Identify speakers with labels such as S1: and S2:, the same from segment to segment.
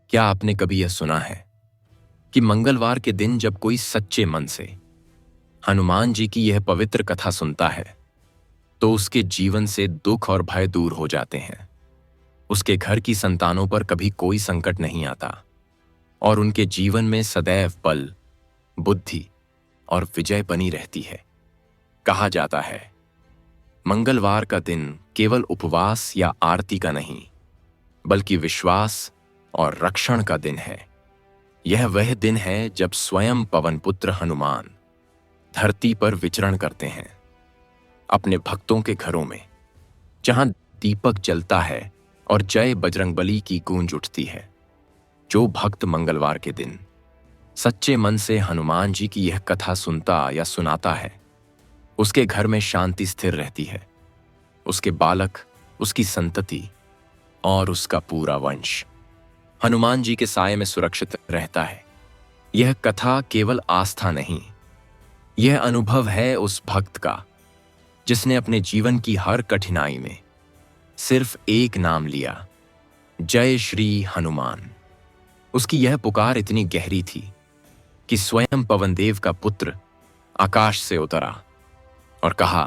S1: क्या आपने कभी यह सुना है कि मंगलवार के दिन जब कोई सच्चे मन से हनुमान जी की यह पवित्र कथा सुनता है तो उसके जीवन से दुख और भय दूर हो जाते हैं। उसके घर की संतानों पर कभी कोई संकट नहीं आता और उनके जीवन में सदैव बल, बुद्धि और विजय बनी रहती है। कहा जाता है मंगलवार का दिन केवल उपवास या आरती का नहीं बल्कि विश्वास और रक्षण का दिन है। यह वह दिन है जब स्वयं पवनपुत्र हनुमान धरती पर विचरण करते हैं, अपने भक्तों के घरों में, जहां दीपक जलता है और जय बजरंगबली की गूंज उठती है। जो भक्त मंगलवार के दिन सच्चे मन से हनुमान जी की यह कथा सुनता या सुनाता है, उसके घर में शांति स्थिर रहती है। उसके बालक, उसकी संतति और उसका पूरा वंश हनुमान जी के साये में सुरक्षित रहता है। यह कथा केवल आस्था नहीं, यह अनुभव है उस भक्त का जिसने अपने जीवन की हर कठिनाई में सिर्फ एक नाम लिया, जय श्री हनुमान। उसकी यह पुकार इतनी गहरी थी कि स्वयं पवनदेव का पुत्र आकाश से उतरा और कहा,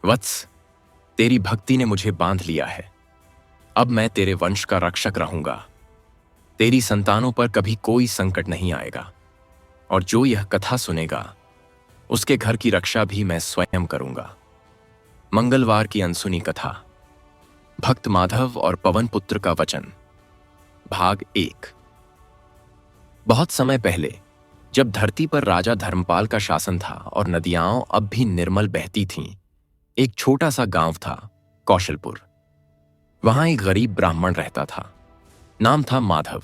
S1: वत्स, तेरी भक्ति ने मुझे बांध लिया है। अब मैं तेरे वंश का रक्षक रहूंगा। तेरी संतानों पर कभी कोई संकट नहीं आएगा और जो यह कथा सुनेगा उसके घर की रक्षा भी मैं स्वयं करूंगा। मंगलवार की अनसुनी कथा, भक्त माधव और पवनपुत्र का वचन, भाग 1। बहुत समय पहले जब धरती पर राजा धर्मपाल का शासन था और नदियां अब भी निर्मल बहती थीं, एक छोटा सा गांव था, कौशलपुर। वहां एक गरीब ब्राह्मण रहता था। नाम था माधव।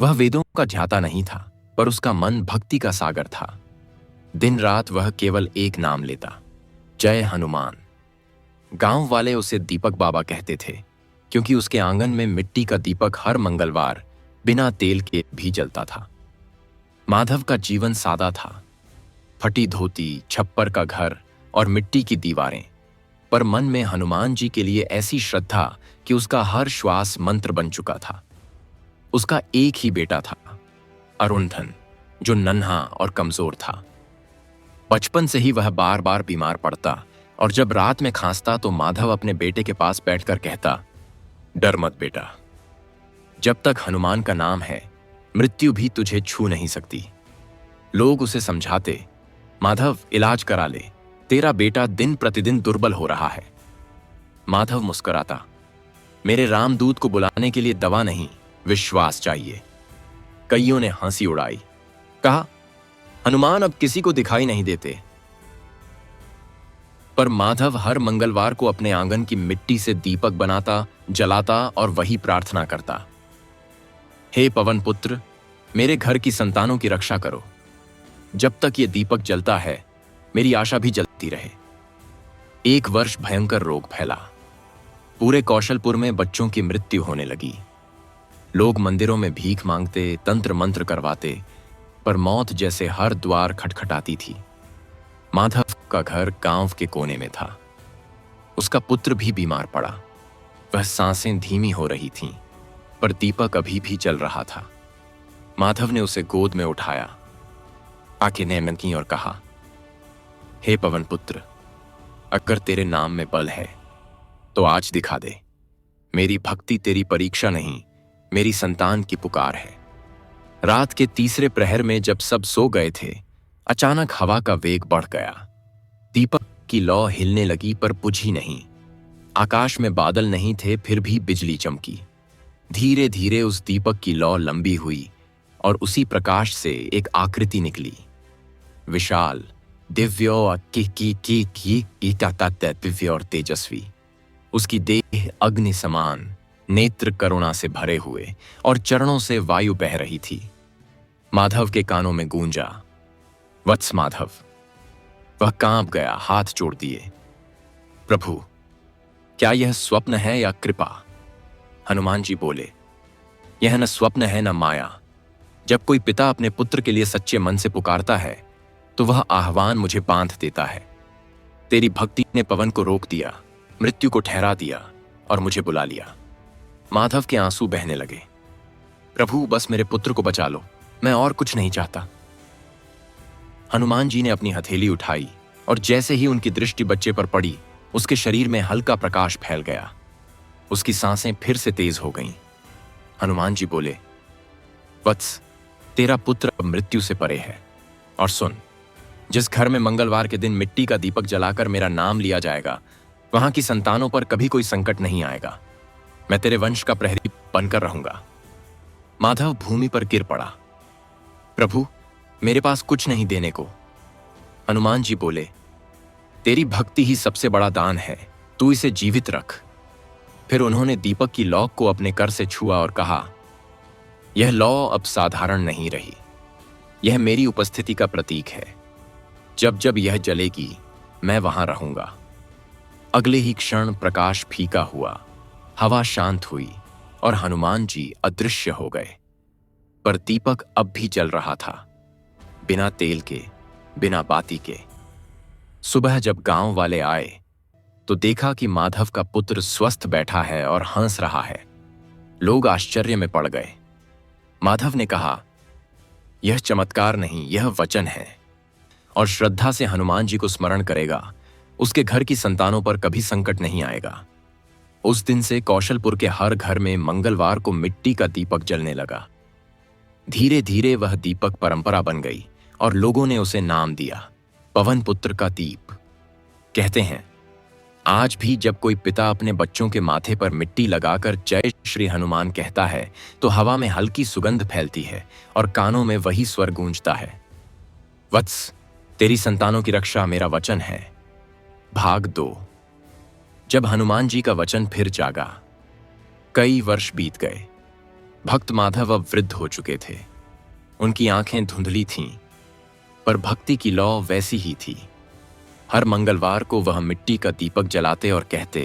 S1: वह वेदों का ध्याता नहीं था, पर उसका मन भक्ति का सागर था। दिन रात वह केवल एक नाम लेता, जय हनुमान। गांव वाले उसे दीपक बाबा कहते थे, क्योंकि उसके आंगन में मिट्टी का दीपक हर मंगलवार बिना तेल के भी जलता था। माधव का जीवन सादा था, फटी धोती, छप्पर का घर और मिट्टी की दीवारें, पर मन में हनुमान जी के लिए ऐसी श्रद्धा कि उसका हर श्वास मंत्र बन चुका था। उसका एक ही बेटा था, अरुणधन, जो नन्हा और कमजोर था। बचपन से ही वह बार बार बीमार पड़ता और जब रात में खांसता तो माधव अपने बेटे के पास बैठकर कहता, डर मत बेटा, जब तक हनुमान का नाम है मृत्यु भी तुझे छू नहीं सकती। लोग उसे समझाते, माधव इलाज करा ले, तेरा बेटा दिन प्रतिदिन दुर्बल हो रहा है। माधव मुस्कुराता, मेरे रामदूत को बुलाने के लिए दवा नहीं, विश्वास चाहिए। कईयों ने हंसी उड़ाई, कहा, हनुमान अब किसी को दिखाई नहीं देते। पर माधव हर मंगलवार को अपने आंगन की मिट्टी से दीपक बनाता, जलाता और वही प्रार्थना करता, हे पवन पुत्र, मेरे घर की संतानों की रक्षा करो। जब तक ये दीपक जलता है मेरी आशा भी जलती रहे। एक वर्ष भयंकर रोग फैला। पूरे कौशलपुर में बच्चों की मृत्यु होने लगी। लोग मंदिरों में भीख मांगते, तंत्र मंत्र करवाते, पर मौत जैसे हर द्वार खटखटाती थी। माधव का घर गांव के कोने में था। उसका पुत्र भी बीमार पड़ा। वह सांसें धीमी हो रही थीं, पर दीपक अभी भी जल रहा था। माधव ने उसे गोद में उठाया, आंखें नम की और कहा, हे पवन पुत्र, अगर तेरे नाम में बल है तो आज दिखा दे। मेरी भक्ति तेरी परीक्षा नहीं, मेरी संतान की पुकार है। रात के तीसरे प्रहर में जब सब सो गए थे, अचानक हवा का वेग बढ़ गया। दीपक की लौ हिलने लगी पर बुझी नहीं। आकाश में बादल नहीं थे, फिर भी बिजली चमकी। धीरे धीरे उस दीपक की लौ लंबी हुई और उसी प्रकाश से एक आकृति निकली, विशाल, दिव्य और तेजस्वी। उसकी देह अग्नि समान, नेत्र करुणा से भरे हुए और चरणों से वायु बह रही थी। माधव के कानों में गूंजा, वत्स माधव। वह कांप गया, हाथ जोड़ दिए, प्रभु, क्या यह स्वप्न है या कृपा? हनुमान जी बोले, यह न स्वप्न है न माया। जब कोई पिता अपने पुत्र के लिए सच्चे मन से पुकारता है तो वह आह्वान मुझे बांध देता है। तेरी भक्ति ने पवन को रोक दिया, मृत्यु को ठहरा दिया और मुझे बुला लिया। माधव के आंसू बहने लगे। प्रभु, बस मेरे पुत्र को बचा लो, मैं और कुछ नहीं चाहता। हनुमान जी ने अपनी हथेली उठाई और जैसे ही उनकी दृष्टि बच्चे पर पड़ी, उसके शरीर में हल्का प्रकाश फैल गया। उसकी सांसें फिर से तेज हो गईं। हनुमान जी बोले, वत्स, तेरा पुत्र अब मृत्यु से परे है। और सुन, जिस घर में मंगलवार के दिन मिट्टी का दीपक जलाकर मेरा नाम लिया जाएगा, वहां की संतानों पर कभी कोई संकट नहीं आएगा। मैं तेरे वंश का प्रहरी बनकर रहूंगा। माधव भूमि पर गिर पड़ा। प्रभु, मेरे पास कुछ नहीं देने को। हनुमान जी बोले, तेरी भक्ति ही सबसे बड़ा दान है, तू इसे जीवित रख। फिर उन्होंने दीपक की लौ को अपने कर से छुआ और कहा, यह लौ अब साधारण नहीं रही, यह मेरी उपस्थिति का प्रतीक है। जब जब यह जलेगी, मैं वहां रहूंगा। अगले ही क्षण प्रकाश फीका हुआ, हवा शांत हुई और हनुमान जी अदृश्य हो गए। पर दीपक अब भी जल रहा था, बिना तेल के, बिना बाती के। सुबह जब गांव वाले आए तो देखा कि माधव का पुत्र स्वस्थ बैठा है और हंस रहा है। लोग आश्चर्य में पड़ गए। माधव ने कहा, यह चमत्कार नहीं, यह वचन है, और श्रद्धा से हनुमान जी को स्मरण करेगा, उसके घर की संतानों पर कभी संकट नहीं आएगा। उस दिन से कौशलपुर के हर घर में मंगलवार को मिट्टी का दीपक जलने लगा। धीरे धीरे वह दीपक परंपरा बन गई और लोगों ने उसे नाम दिया, पवन पुत्र का दीप। कहते हैं, आज भी जब कोई पिता अपने बच्चों के माथे पर मिट्टी लगाकर जय श्री हनुमान कहता है, तो हवा में हल्की सुगंध फैलती है और कानों में वही स्वर गूंजता है, वत्स, तेरी संतानों की रक्षा मेरा वचन है। भाग 2। जब हनुमान जी का वचन फिर जागा। कई वर्ष बीत गए। भक्त माधव अब वृद्ध हो चुके थे। उनकी आंखें धुंधली थीं, पर भक्ति की लौ वैसी ही थी। हर मंगलवार को वह मिट्टी का दीपक जलाते और कहते,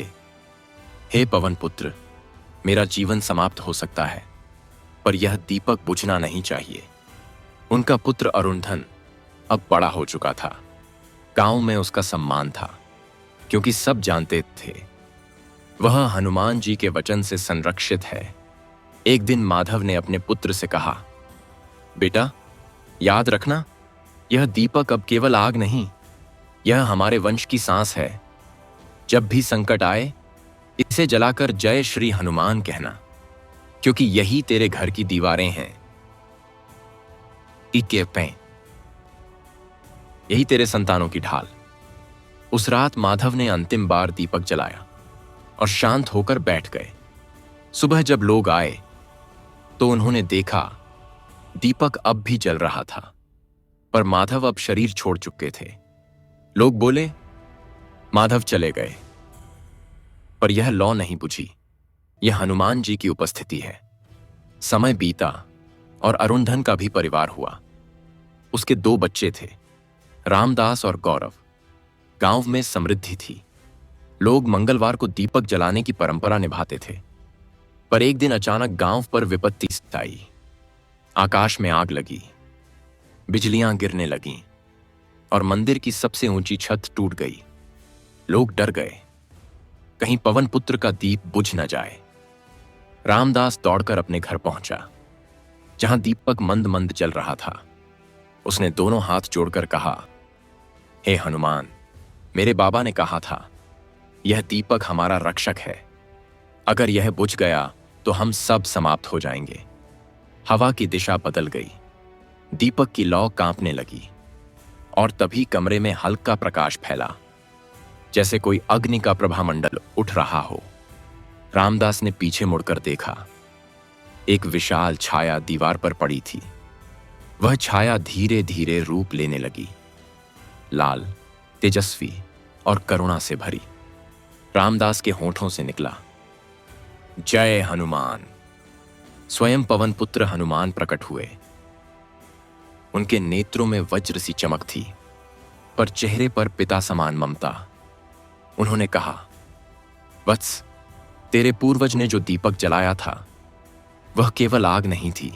S1: हे पवन पुत्र, मेरा जीवन समाप्त हो सकता है, पर यह दीपक बुझना नहीं चाहिए। उनका पुत्र अरुणधन अब बड़ा हो चुका था। गांव में उसका सम्मान था, क्योंकि सब जानते थे वह हनुमान जी के वचन से संरक्षित है। एक दिन माधव ने अपने पुत्र से कहा, बेटा, याद रखना, यह दीपक अब केवल आग नहीं, यह हमारे वंश की सांस है। जब भी संकट आए, इसे जलाकर जय श्री हनुमान कहना, क्योंकि यही तेरे घर की दीवारें हैं। यही तेरे संतानों की ढाल। उस रात माधव ने अंतिम बार दीपक जलाया और शांत होकर बैठ गए। सुबह जब लोग आए तो उन्होंने देखा दीपक अब भी जल रहा था, पर माधव अब शरीर छोड़ चुके थे। लोग बोले, माधव चले गए, पर यह लौ नहीं बुझी। यह हनुमान जी की उपस्थिति है। समय बीता और अरुणधन का भी परिवार हुआ। उसके 2 बच्चे थे, रामदास और गौरव। गांव में समृद्धि थी। लोग मंगलवार को दीपक जलाने की परंपरा निभाते थे। पर एक दिन अचानक गांव पर विपत्ति आई। आकाश में आग लगी, बिजलियां गिरने लगीं और मंदिर की सबसे ऊंची छत टूट गई। लोग डर गए, कहीं पवन पुत्र का दीप बुझ न जाए। रामदास दौड़कर अपने घर पहुंचा, जहां दीपक मंद मंद जल रहा था। उसने दोनों हाथ जोड़कर कहा, हे हनुमान, मेरे बाबा ने कहा था, यह दीपक हमारा रक्षक है। अगर यह बुझ गया तो हम सब समाप्त हो जाएंगे। हवा की दिशा बदल गई, दीपक की लौ कांपने लगी और तभी कमरे में हल्का प्रकाश फैला, जैसे कोई अग्नि का प्रभामंडल उठ रहा हो। रामदास ने पीछे मुड़कर देखा। एक विशाल छाया दीवार पर पड़ी थी। वह छाया धीरे धीरे रूप लेने लगी, लाल, तेजस्वी और करुणा से भरी। रामदास के होठों से निकला, जय हनुमान। स्वयं पवन पुत्र हनुमान प्रकट हुए। उनके नेत्रों में वज्र सी चमक थी, पर चेहरे पर पिता समान ममता। उन्होंने कहा, वत्स, तेरे पूर्वज ने जो दीपक जलाया था, वह केवल आग नहीं थी,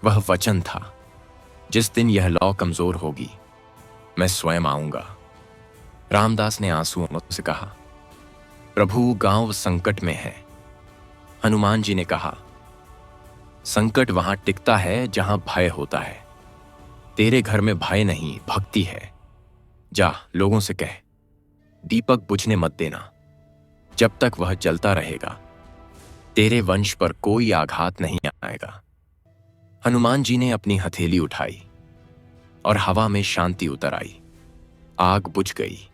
S1: वह वचन था। जिस दिन यह लौ कमजोर होगी, मैं स्वयं आऊंगा। रामदास ने आंसुओं से कहा, प्रभु, गांव संकट में है। हनुमान जी ने कहा, संकट वहां टिकता है जहां भय होता है। तेरे घर में भय नहीं, भक्ति है। जा, लोगों से कह, दीपक बुझने मत देना। जब तक वह जलता रहेगा, तेरे वंश पर कोई आघात नहीं आएगा। हनुमान जी ने अपनी हथेली उठाई और हवा में शांति उतर आई। आग बुझ गई,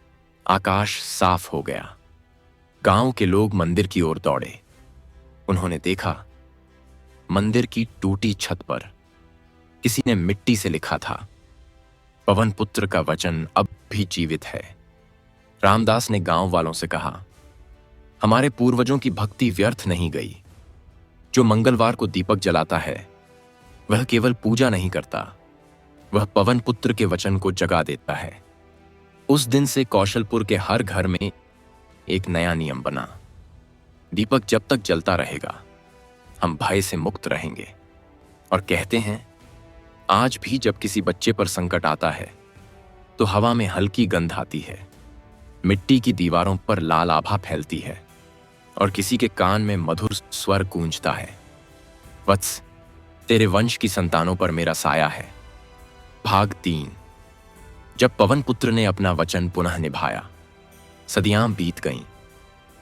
S1: आकाश साफ हो गया। गांव के लोग मंदिर की ओर दौड़े। उन्होंने देखा, मंदिर की टूटी छत पर किसी ने मिट्टी से लिखा था, पवन पुत्र का वचन अब भी जीवित है। रामदास ने गांव वालों से कहा, हमारे पूर्वजों की भक्ति व्यर्थ नहीं गई। जो मंगलवार को दीपक जलाता है, वह केवल पूजा नहीं करता, वह पवन पुत्र के वचन को जगा देता है। उस दिन से कौशलपुर के हर घर में एक नया नियम बना। दीपक जब तक जलता रहेगा, हम भय से मुक्त रहेंगे। और कहते हैं, आज भी जब किसी बच्चे पर संकट आता है, तो हवा में हल्की गंध आती है, मिट्टी की दीवारों पर लाल आभा फैलती है और किसी के कान में मधुर स्वर गूंजता है, वत्स, तेरे वंश की संतानों पर मेरा साया है। भाग 3। जब पवन पुत्र ने अपना वचन पुनः निभाया, सदियां बीत गईं।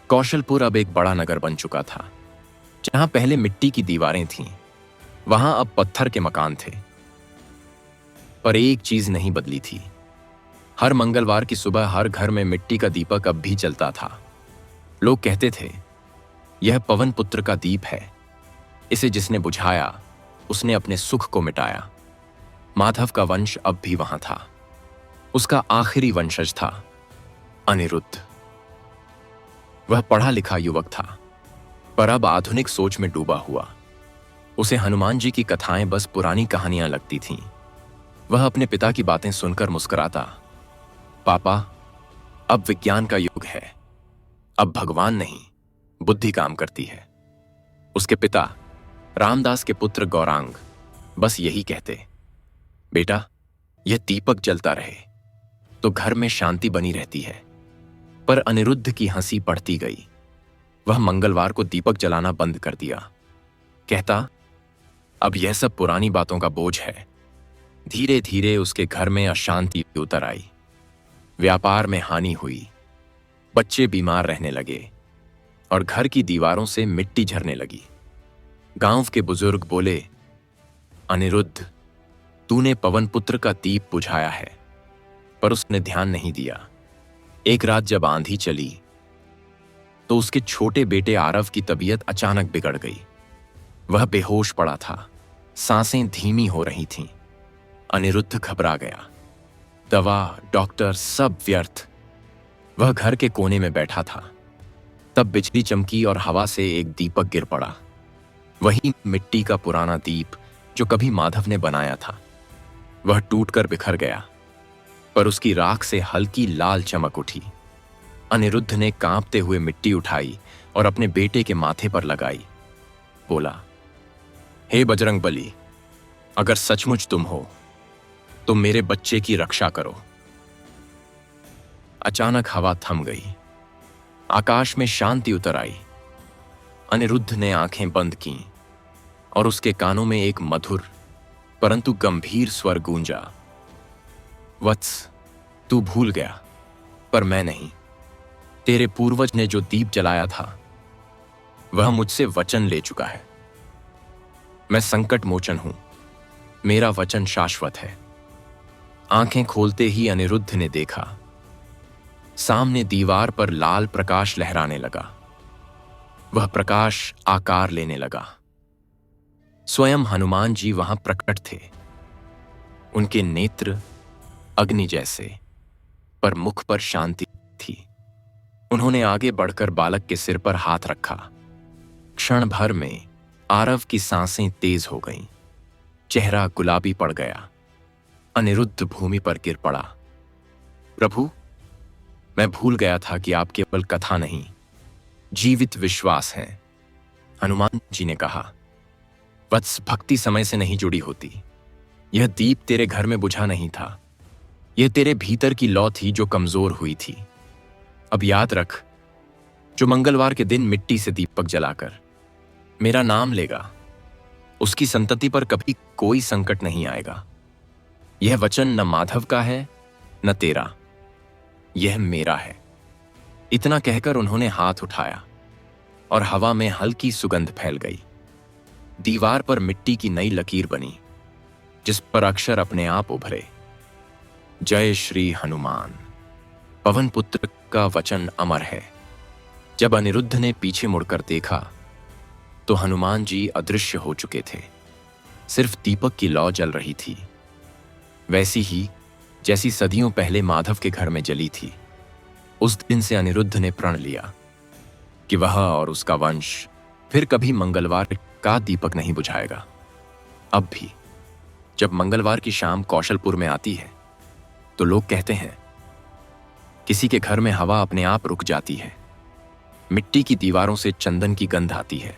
S1: कौशलपुर अब एक बड़ा नगर बन चुका था। जहां पहले मिट्टी की दीवारें थीं, वहां अब पत्थर के मकान थे। पर एक चीज नहीं बदली थी। हर मंगलवार की सुबह हर घर में मिट्टी का दीपक अब भी जलता था। लोग कहते थे, यह पवन पुत्र का दीप है। इसे जिसने बुझाया, उसने अपने सुख को मिटाया। माधव का वंश अब भी वहां था। उसका आखिरी वंशज था अनिरुद्ध। वह पढ़ा लिखा युवक था, पर अब आधुनिक सोच में डूबा हुआ। उसे हनुमान जी की कथाएं बस पुरानी कहानियां लगती थीं। वह अपने पिता की बातें सुनकर मुस्कुराता, पापा, अब विज्ञान का युग है। अब भगवान नहीं, बुद्धि काम करती है। उसके पिता रामदास के पुत्र गौरांग बस यही कहते, बेटा, यह दीपक जलता रहे तो घर में शांति बनी रहती है। पर अनिरुद्ध की हंसी बढ़ती गई। वह मंगलवार को दीपक जलाना बंद कर दिया। कहता, अब यह सब पुरानी बातों का बोझ है। धीरे धीरे उसके घर में अशांति उतर आई। व्यापार में हानि हुई, बच्चे बीमार रहने लगे और घर की दीवारों से मिट्टी झरने लगी। गांव के बुजुर्ग बोले, अनिरुद्ध, तूने पवन पुत्र का दीप बुझाया है। पर उसने ध्यान नहीं दिया। एक रात जब आंधी चली, तो उसके छोटे बेटे आरव की तबीयत अचानक बिगड़ गई। वह बेहोश पड़ा था, सांसें धीमी हो रही थीं। अनिरुद्ध घबरा गया। दवा, डॉक्टर, सब व्यर्थ। वह घर के कोने में बैठा था। तब बिजली चमकी और हवा से एक दीपक गिर पड़ा। वही मिट्टी का पुराना दीप जो कभी माधव ने बनाया था। वह टूटकर बिखर गया, पर उसकी राख से हल्की लाल चमक उठी। अनिरुद्ध ने कांपते हुए मिट्टी उठाई और अपने बेटे के माथे पर लगाई। बोला, हे बजरंग बली, अगर सचमुच तुम हो तो मेरे बच्चे की रक्षा करो। अचानक हवा थम गई। आकाश में शांति उतर आई। अनिरुद्ध ने आंखें बंद कीं और उसके कानों में एक मधुर परंतु गंभीर स्वर गूंजा, वत्स, तू भूल गया, पर मैं नहीं। तेरे पूर्वज ने जो दीप जलाया था, वह मुझसे वचन ले चुका है। मैं संकट मोचन हूं, मेरा वचन शाश्वत है। आंखें खोलते ही अनिरुद्ध ने देखा, सामने दीवार पर लाल प्रकाश लहराने लगा। वह प्रकाश आकार लेने लगा। स्वयं हनुमान जी वहां प्रकट थे। उनके नेत्र अग्नि जैसे, पर मुख पर शांति थी। उन्होंने आगे बढ़कर बालक के सिर पर हाथ रखा। क्षण भर में आरव की सांसें तेज हो गईं। चेहरा गुलाबी पड़ गया। अनिरुद्ध भूमि पर गिर पड़ा। प्रभु, मैं भूल गया था कि आप केवल कथा नहीं, जीवित विश्वास हैं। हनुमान जी ने कहा, वत्स, भक्ति समय से नहीं जुड़ी होती। यह दीप तेरे घर में बुझा नहीं था। यह तेरे भीतर की लौ थी जो कमजोर हुई थी। अब याद रख, जो मंगलवार के दिन मिट्टी से दीपक जलाकर मेरा नाम लेगा, उसकी संतति पर कभी कोई संकट नहीं आएगा। यह वचन न माधव का है न तेरा, यह मेरा है। इतना कहकर उन्होंने हाथ उठाया और हवा में हल्की सुगंध फैल गई। दीवार पर मिट्टी की नई लकीर बनी, जिस पर अक्षर अपने आप उभरे, जय श्री हनुमान। पवन पुत्र का वचन अमर है। जब अनिरुद्ध ने पीछे मुड़कर देखा तो हनुमान जी अदृश्य हो चुके थे। सिर्फ दीपक की लौ जल रही थी, वैसी ही जैसी सदियों पहले माधव के घर में जली थी। उस दिन से अनिरुद्ध ने प्रण लिया कि वह और उसका वंश फिर कभी मंगलवार का दीपक नहीं बुझाएगा। अब भी जब मंगलवार की शाम कौशलपुर में आती है तो लोग कहते हैं किसी के घर में हवा अपने आप रुक जाती है, मिट्टी की दीवारों से चंदन की गंध आती है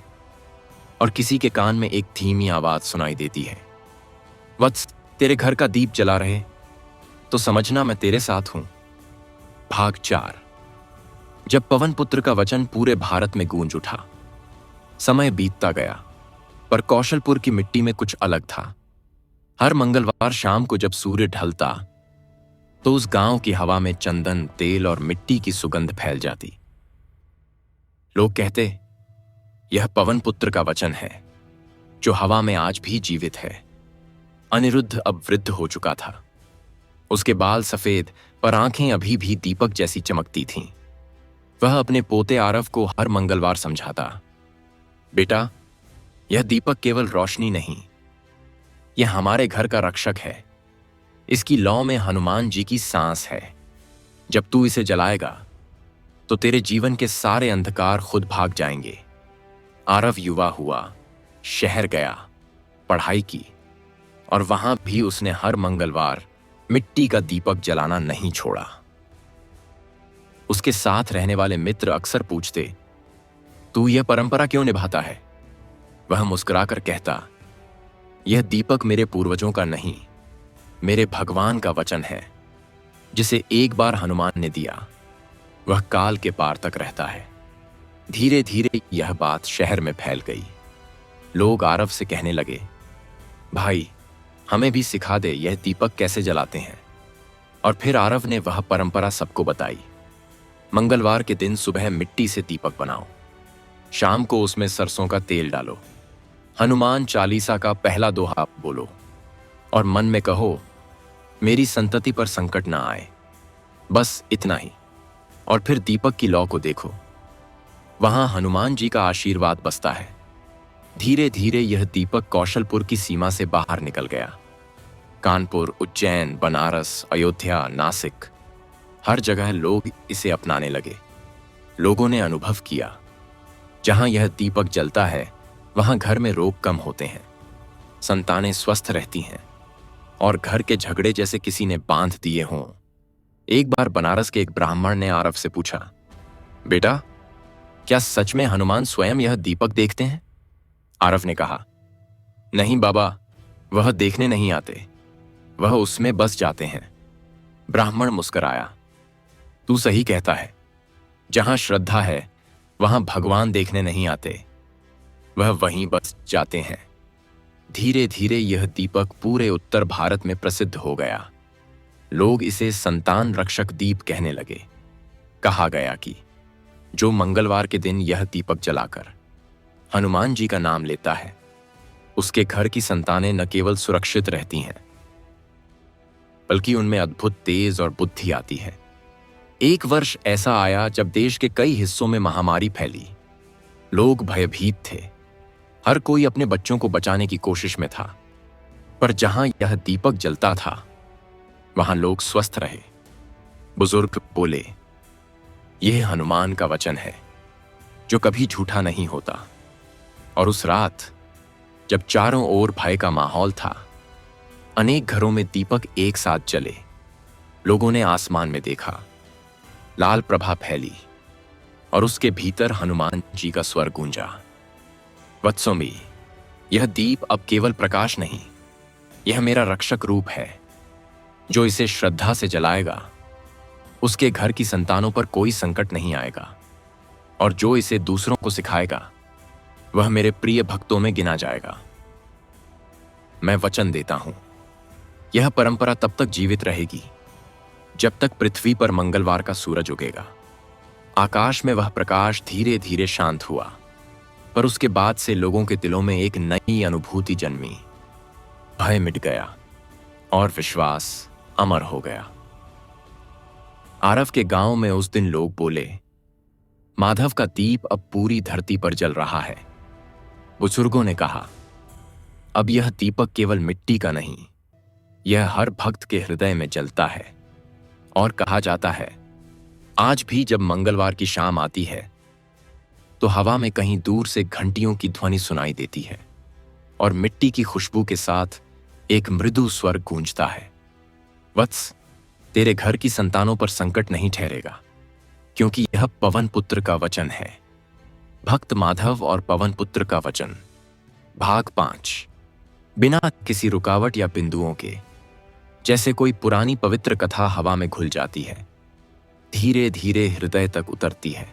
S1: और किसी के कान में एक धीमी आवाज सुनाई देती है, वत्स तेरे घर का दीप जला रहे तो समझना मैं तेरे साथ हूं। भाग 4। जब पवन पुत्र का वचन पूरे भारत में गूंज उठा, समय बीतता गया, पर कौशलपुर की मिट्टी में कुछ अलग था। हर मंगलवार शाम को जब सूर्य ढलता तो उस गांव की हवा में चंदन, तेल और मिट्टी की सुगंध फैल जाती। लोग कहते यह पवन पुत्र का वचन है जो हवा में आज भी जीवित है। अनिरुद्ध अब वृद्ध हो चुका था। उसके बाल सफेद पर आंखें अभी भी दीपक जैसी चमकती थीं। वह अपने पोते आरव को हर मंगलवार समझाता, बेटा यह दीपक केवल रोशनी नहीं, यह हमारे घर का रक्षक है। इसकी लौ में हनुमान जी की सांस है। जब तू इसे जलाएगा तो तेरे जीवन के सारे अंधकार खुद भाग जाएंगे। आरव युवा हुआ, शहर गया, पढ़ाई की और वहां भी उसने हर मंगलवार मिट्टी का दीपक जलाना नहीं छोड़ा। उसके साथ रहने वाले मित्र अक्सर पूछते, तू यह परंपरा क्यों निभाता है? वह मुस्कुराकर कहता, यह दीपक मेरे पूर्वजों का नहीं, मेरे भगवान का वचन है। जिसे एक बार हनुमान ने दिया वह काल के पार तक रहता है। धीरे धीरे यह बात शहर में फैल गई। लोग आरव से कहने लगे, भाई हमें भी सिखा दे यह दीपक कैसे जलाते हैं। और फिर आरव ने वह परंपरा सबको बताई। मंगलवार के दिन सुबह मिट्टी से दीपक बनाओ, शाम को उसमें सरसों का तेल डालो, हनुमान चालीसा का पहला दोहा बोलो और मन में कहो, मेरी संतति पर संकट ना आए। बस इतना ही। और फिर दीपक की लौ को देखो, वहां हनुमान जी का आशीर्वाद बसता है। धीरे धीरे यह दीपक कौशलपुर की सीमा से बाहर निकल गया। कानपुर, उज्जैन, बनारस, अयोध्या, नासिक, हर जगह लोग इसे अपनाने लगे। लोगों ने अनुभव किया, जहां यह दीपक जलता है वहां घर में रोग कम होते हैं, संतानें स्वस्थ रहती हैं और घर के झगड़े जैसे किसी ने बांध दिए हों। एक बार बनारस के एक ब्राह्मण ने आरव से पूछा, बेटा क्या सच में हनुमान स्वयं यह दीपक देखते हैं? आरव ने कहा, नहीं बाबा, वह देखने नहीं आते, वह उसमें बस जाते हैं। ब्राह्मण मुस्कुराया, तू सही कहता है। जहां श्रद्धा है वहां भगवान देखने नहीं आते, वह वहीं बस जाते हैं। धीरे धीरे यह दीपक पूरे उत्तर भारत में प्रसिद्ध हो गया। लोग इसे संतान रक्षक दीप कहने लगे। कहा गया कि जो मंगलवार के दिन यह दीपक जलाकर हनुमान जी का नाम लेता है, उसके घर की संतानें न केवल सुरक्षित रहती हैं, बल्कि उनमें अद्भुत तेज और बुद्धि आती है। एक वर्ष ऐसा आया जब देश के कई हिस्सों में महामारी फैली। लोग भयभीत थे, हर कोई अपने बच्चों को बचाने की कोशिश में था। पर जहां यह दीपक जलता था वहां लोग स्वस्थ रहे। बुजुर्ग बोले, यह हनुमान का वचन है जो कभी झूठा नहीं होता। और उस रात जब चारों ओर भय का माहौल था, अनेक घरों में दीपक एक साथ जले। लोगों ने आसमान में देखा, लाल प्रभा फैली और उसके भीतर हनुमान जी का स्वर गूंजा, वत्सों में यह दीप अब केवल प्रकाश नहीं, यह मेरा रक्षक रूप है। जो इसे श्रद्धा से जलाएगा उसके घर की संतानों पर कोई संकट नहीं आएगा, और जो इसे दूसरों को सिखाएगा वह मेरे प्रिय भक्तों में गिना जाएगा। मैं वचन देता हूं, यह परंपरा तब तक जीवित रहेगी जब तक पृथ्वी पर मंगलवार का सूरज उगेगा। आकाश में वह प्रकाश धीरे धीरे शांत हुआ, पर उसके बाद से लोगों के दिलों में एक नई अनुभूति जन्मी। भय मिट गया और विश्वास अमर हो गया। आरव के गांव में उस दिन लोग बोले, माधव का दीप अब पूरी धरती पर जल रहा है। बुजुर्गों ने कहा, अब यह दीपक केवल मिट्टी का नहीं, यह हर भक्त के हृदय में जलता है। और कहा जाता है, आज भी जब मंगलवार की शाम आती है तो हवा में कहीं दूर से घंटियों की ध्वनि सुनाई देती है और मिट्टी की खुशबू के साथ एक मृदु स्वर गूंजता है, वत्स, तेरे घर की संतानों पर संकट नहीं ठहरेगा, क्योंकि यह पवन पुत्र का वचन है। भक्त माधव और पवन पुत्र का वचन, भाग 5। बिना किसी रुकावट या बिंदुओं के, जैसे कोई पुरानी पवित्र कथा हवा में घुल जाती है, धीरे धीरे हृदय तक उतरती है।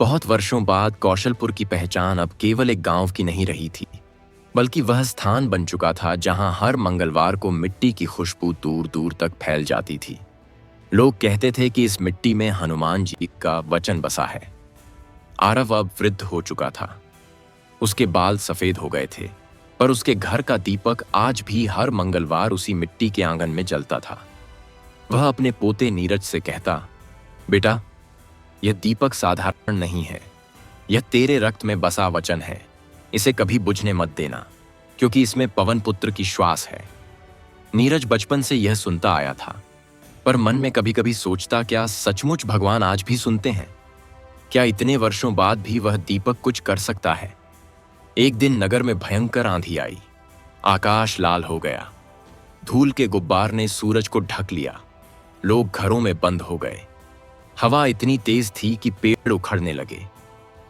S1: बहुत वर्षों बाद कौशलपुर की पहचान अब केवल एक गांव की नहीं रही थी, बल्कि वह स्थान बन चुका था जहां हर मंगलवार को मिट्टी की खुशबू दूर दूर तक फैल जाती थी। लोग कहते थे कि इस मिट्टी में हनुमान जी का वचन बसा है। आरव अब वृद्ध हो चुका था, उसके बाल सफेद हो गए थे, पर उसके घर का दीपक आज भी हर मंगलवार उसी मिट्टी के आंगन में जलता था। वह अपने पोते नीरज से कहता, बेटा, यह दीपक साधारण नहीं है, यह तेरे रक्त में बसा वचन है। इसे कभी बुझने मत देना, क्योंकि इसमें पवन पुत्र की श्वास है। नीरज बचपन से यह सुनता आया था, पर मन में कभी कभी सोचता, क्या सचमुच भगवान आज भी सुनते हैं? क्या इतने वर्षों बाद भी वह दीपक कुछ कर सकता है? एक दिन नगर में भयंकर आंधी आई, आकाश लाल हो गया, धूल के गुब्बार ने सूरज को ढक लिया, लोग घरों में बंद हो गए। हवा इतनी तेज थी कि पेड़ उखड़ने लगे।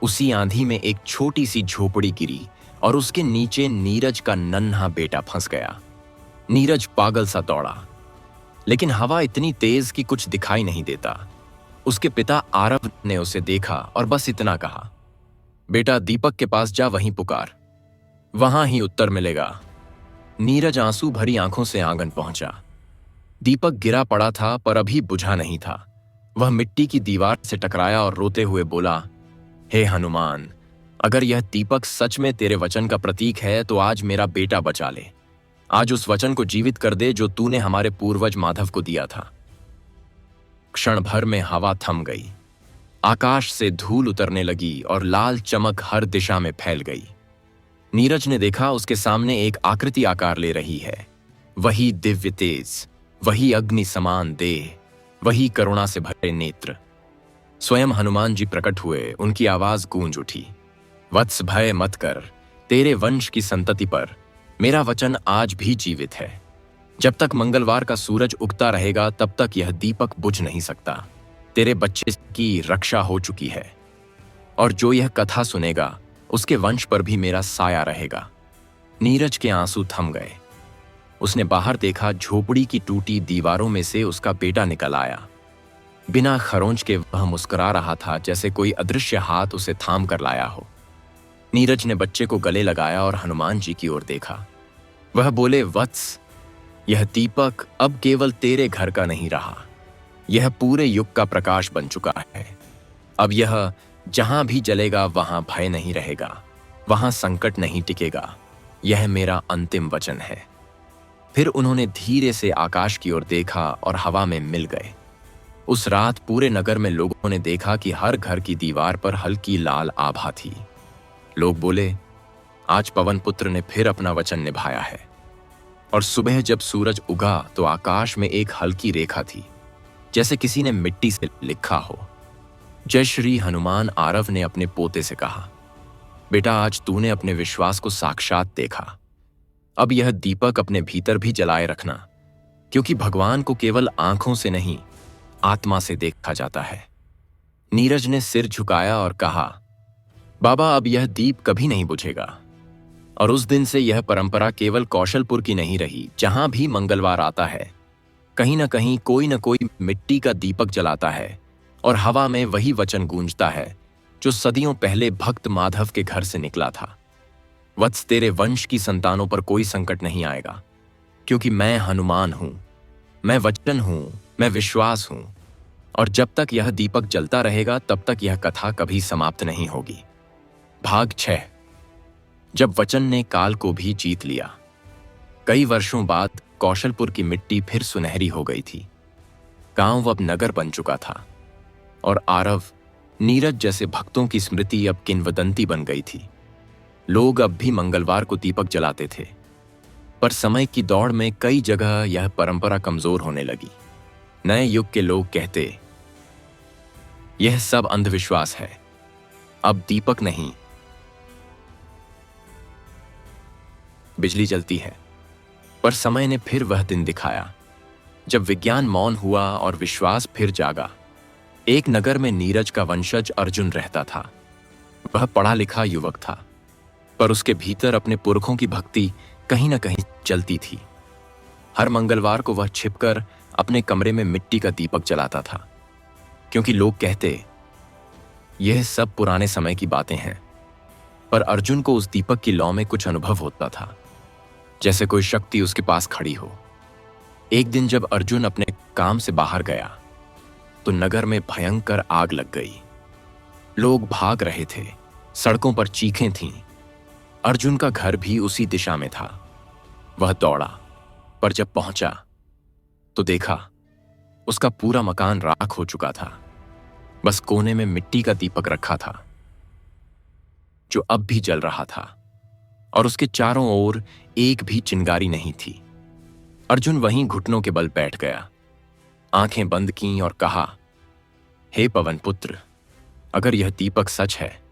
S1: उसी आंधी में एक छोटी सी झोपड़ी गिरी और उसके नीचे नीरज का नन्हा बेटा फंस गया। नीरज पागल सा दौड़ा, लेकिन हवा इतनी तेज कि कुछ दिखाई नहीं देता। उसके पिता आरव ने उसे देखा और बस इतना कहा, बेटा, दीपक के पास जा, वहीं पुकार, वहां ही उत्तर मिलेगा। नीरज आंसू भरी आंखों से आंगन पहुंचा। दीपक गिरा पड़ा था, पर अभी बुझा नहीं था। वह मिट्टी की दीवार से टकराया और रोते हुए बोला, हे हनुमान, अगर यह दीपक सच में तेरे वचन का प्रतीक है तो आज मेरा बेटा बचा ले। आज उस वचन को जीवित कर दे जो तूने हमारे पूर्वज माधव को दिया था। क्षण भर में हवा थम गई, आकाश से धूल उतरने लगी और लाल चमक हर दिशा में फैल गई। नीरज ने देखा, उसके सामने एक आकृति आकार ले रही है। वही दिव्य तेज, वही अग्नि समान देह, वही करुणा से भरे नेत्र। स्वयं हनुमान जी प्रकट हुए, उनकी आवाज गूंज उठी, वत्स, भय मत कर, तेरे वंश की संतति पर मेरा वचन आज भी जीवित है। जब तक मंगलवार का सूरज उगता रहेगा तब तक यह दीपक बुझ नहीं सकता। तेरे बच्चे की रक्षा हो चुकी है, और जो यह कथा सुनेगा उसके वंश पर भी मेरा साया रहेगा। नीरज के आंसू थम गए। उसने बाहर देखा, झोपड़ी की टूटी दीवारों में से उसका बेटा निकल आया। बिना खरोंच के वह मुस्कुरा रहा था, जैसे कोई अदृश्य हाथ उसे थाम कर लाया हो। नीरज ने बच्चे को गले लगाया और हनुमान जी की ओर देखा। वह बोले, वत्स, यह दीपक अब केवल तेरे घर का नहीं रहा, यह पूरे युग का प्रकाश बन चुका है। अब यह जहां भी जलेगा वहां भय नहीं रहेगा, वहां संकट नहीं टिकेगा। यह मेरा अंतिम वचन है। फिर उन्होंने धीरे से आकाश की ओर देखा और हवा में मिल गए। उस रात पूरे नगर में लोगों ने देखा कि हर घर की दीवार पर हल्की लाल आभा थी। लोग बोले, आज पवन पुत्र ने फिर अपना वचन निभाया है। और सुबह जब सूरज उगा तो आकाश में एक हल्की रेखा थी, जैसे किसी ने मिट्टी से लिखा हो। जय श्री हनुमान। आरव ने अपने पोते से कहा, बेटा, आज तूने अपने विश्वास को साक्षात देखा। अब यह दीपक अपने भीतर भी जलाए रखना, क्योंकि भगवान को केवल आंखों से नहीं, आत्मा से देखा जाता है। नीरज ने सिर झुकाया और कहा, बाबा, अब यह दीप कभी नहीं बुझेगा। और उस दिन से यह परंपरा केवल कौशलपुर की नहीं रही। जहां भी मंगलवार आता है, कहीं ना कहीं कोई न कोई मिट्टी का दीपक जलाता है और हवा में वही वचन गूंजता है जो सदियों पहले भक्त माधव के घर से निकला था। वत्स, तेरे वंश की संतानों पर कोई संकट नहीं आएगा, क्योंकि मैं हनुमान हूं, मैं वचन हूं, मैं विश्वास हूं, और जब तक यह दीपक जलता रहेगा तब तक यह कथा कभी समाप्त नहीं होगी। भाग 6। जब वचन ने काल को भी जीत लिया। कई वर्षों बाद कौशलपुर की मिट्टी फिर सुनहरी हो गई थी। गांव अब नगर बन चुका था और आरव, नीरज जैसे भक्तों की स्मृति अब किंवदंती बन गई थी। लोग अब भी मंगलवार को दीपक जलाते थे, पर समय की दौड़ में कई जगह यह परंपरा कमजोर होने लगी। नए युग के लोग कहते, यह सब अंधविश्वास है, अब दीपक नहीं बिजली जलती है। पर समय ने फिर वह दिन दिखाया जब विज्ञान मौन हुआ और विश्वास फिर जागा। एक नगर में नीरज का वंशज अर्जुन रहता था। वह पढ़ा लिखा युवक था, पर उसके भीतर अपने पुरखों की भक्ति कहीं न कहीं जलती थी। हर मंगलवार को वह छिपकर अपने कमरे में मिट्टी का दीपक जलाता था, क्योंकि लोग कहते, यह सब पुराने समय की बातें हैं। पर अर्जुन को उस दीपक की लौ में कुछ अनुभव होता था, जैसे कोई शक्ति उसके पास खड़ी हो। एक दिन जब अर्जुन अपने काम से बाहर गया तो नगर में भयंकर आग लग गई। लोग भाग रहे थे, सड़कों पर चीखें थीं। अर्जुन का घर भी उसी दिशा में था। वह दौड़ा, पर जब पहुंचा तो देखा उसका पूरा मकान राख हो चुका था। बस कोने में मिट्टी का दीपक रखा था, जो अब भी जल रहा था, और उसके चारों ओर एक भी चिंगारी नहीं थी। अर्जुन वहीं घुटनों के बल बैठ गया, आंखें बंद कीं और कहा, हे पवन पुत्र, अगर यह दीपक सच है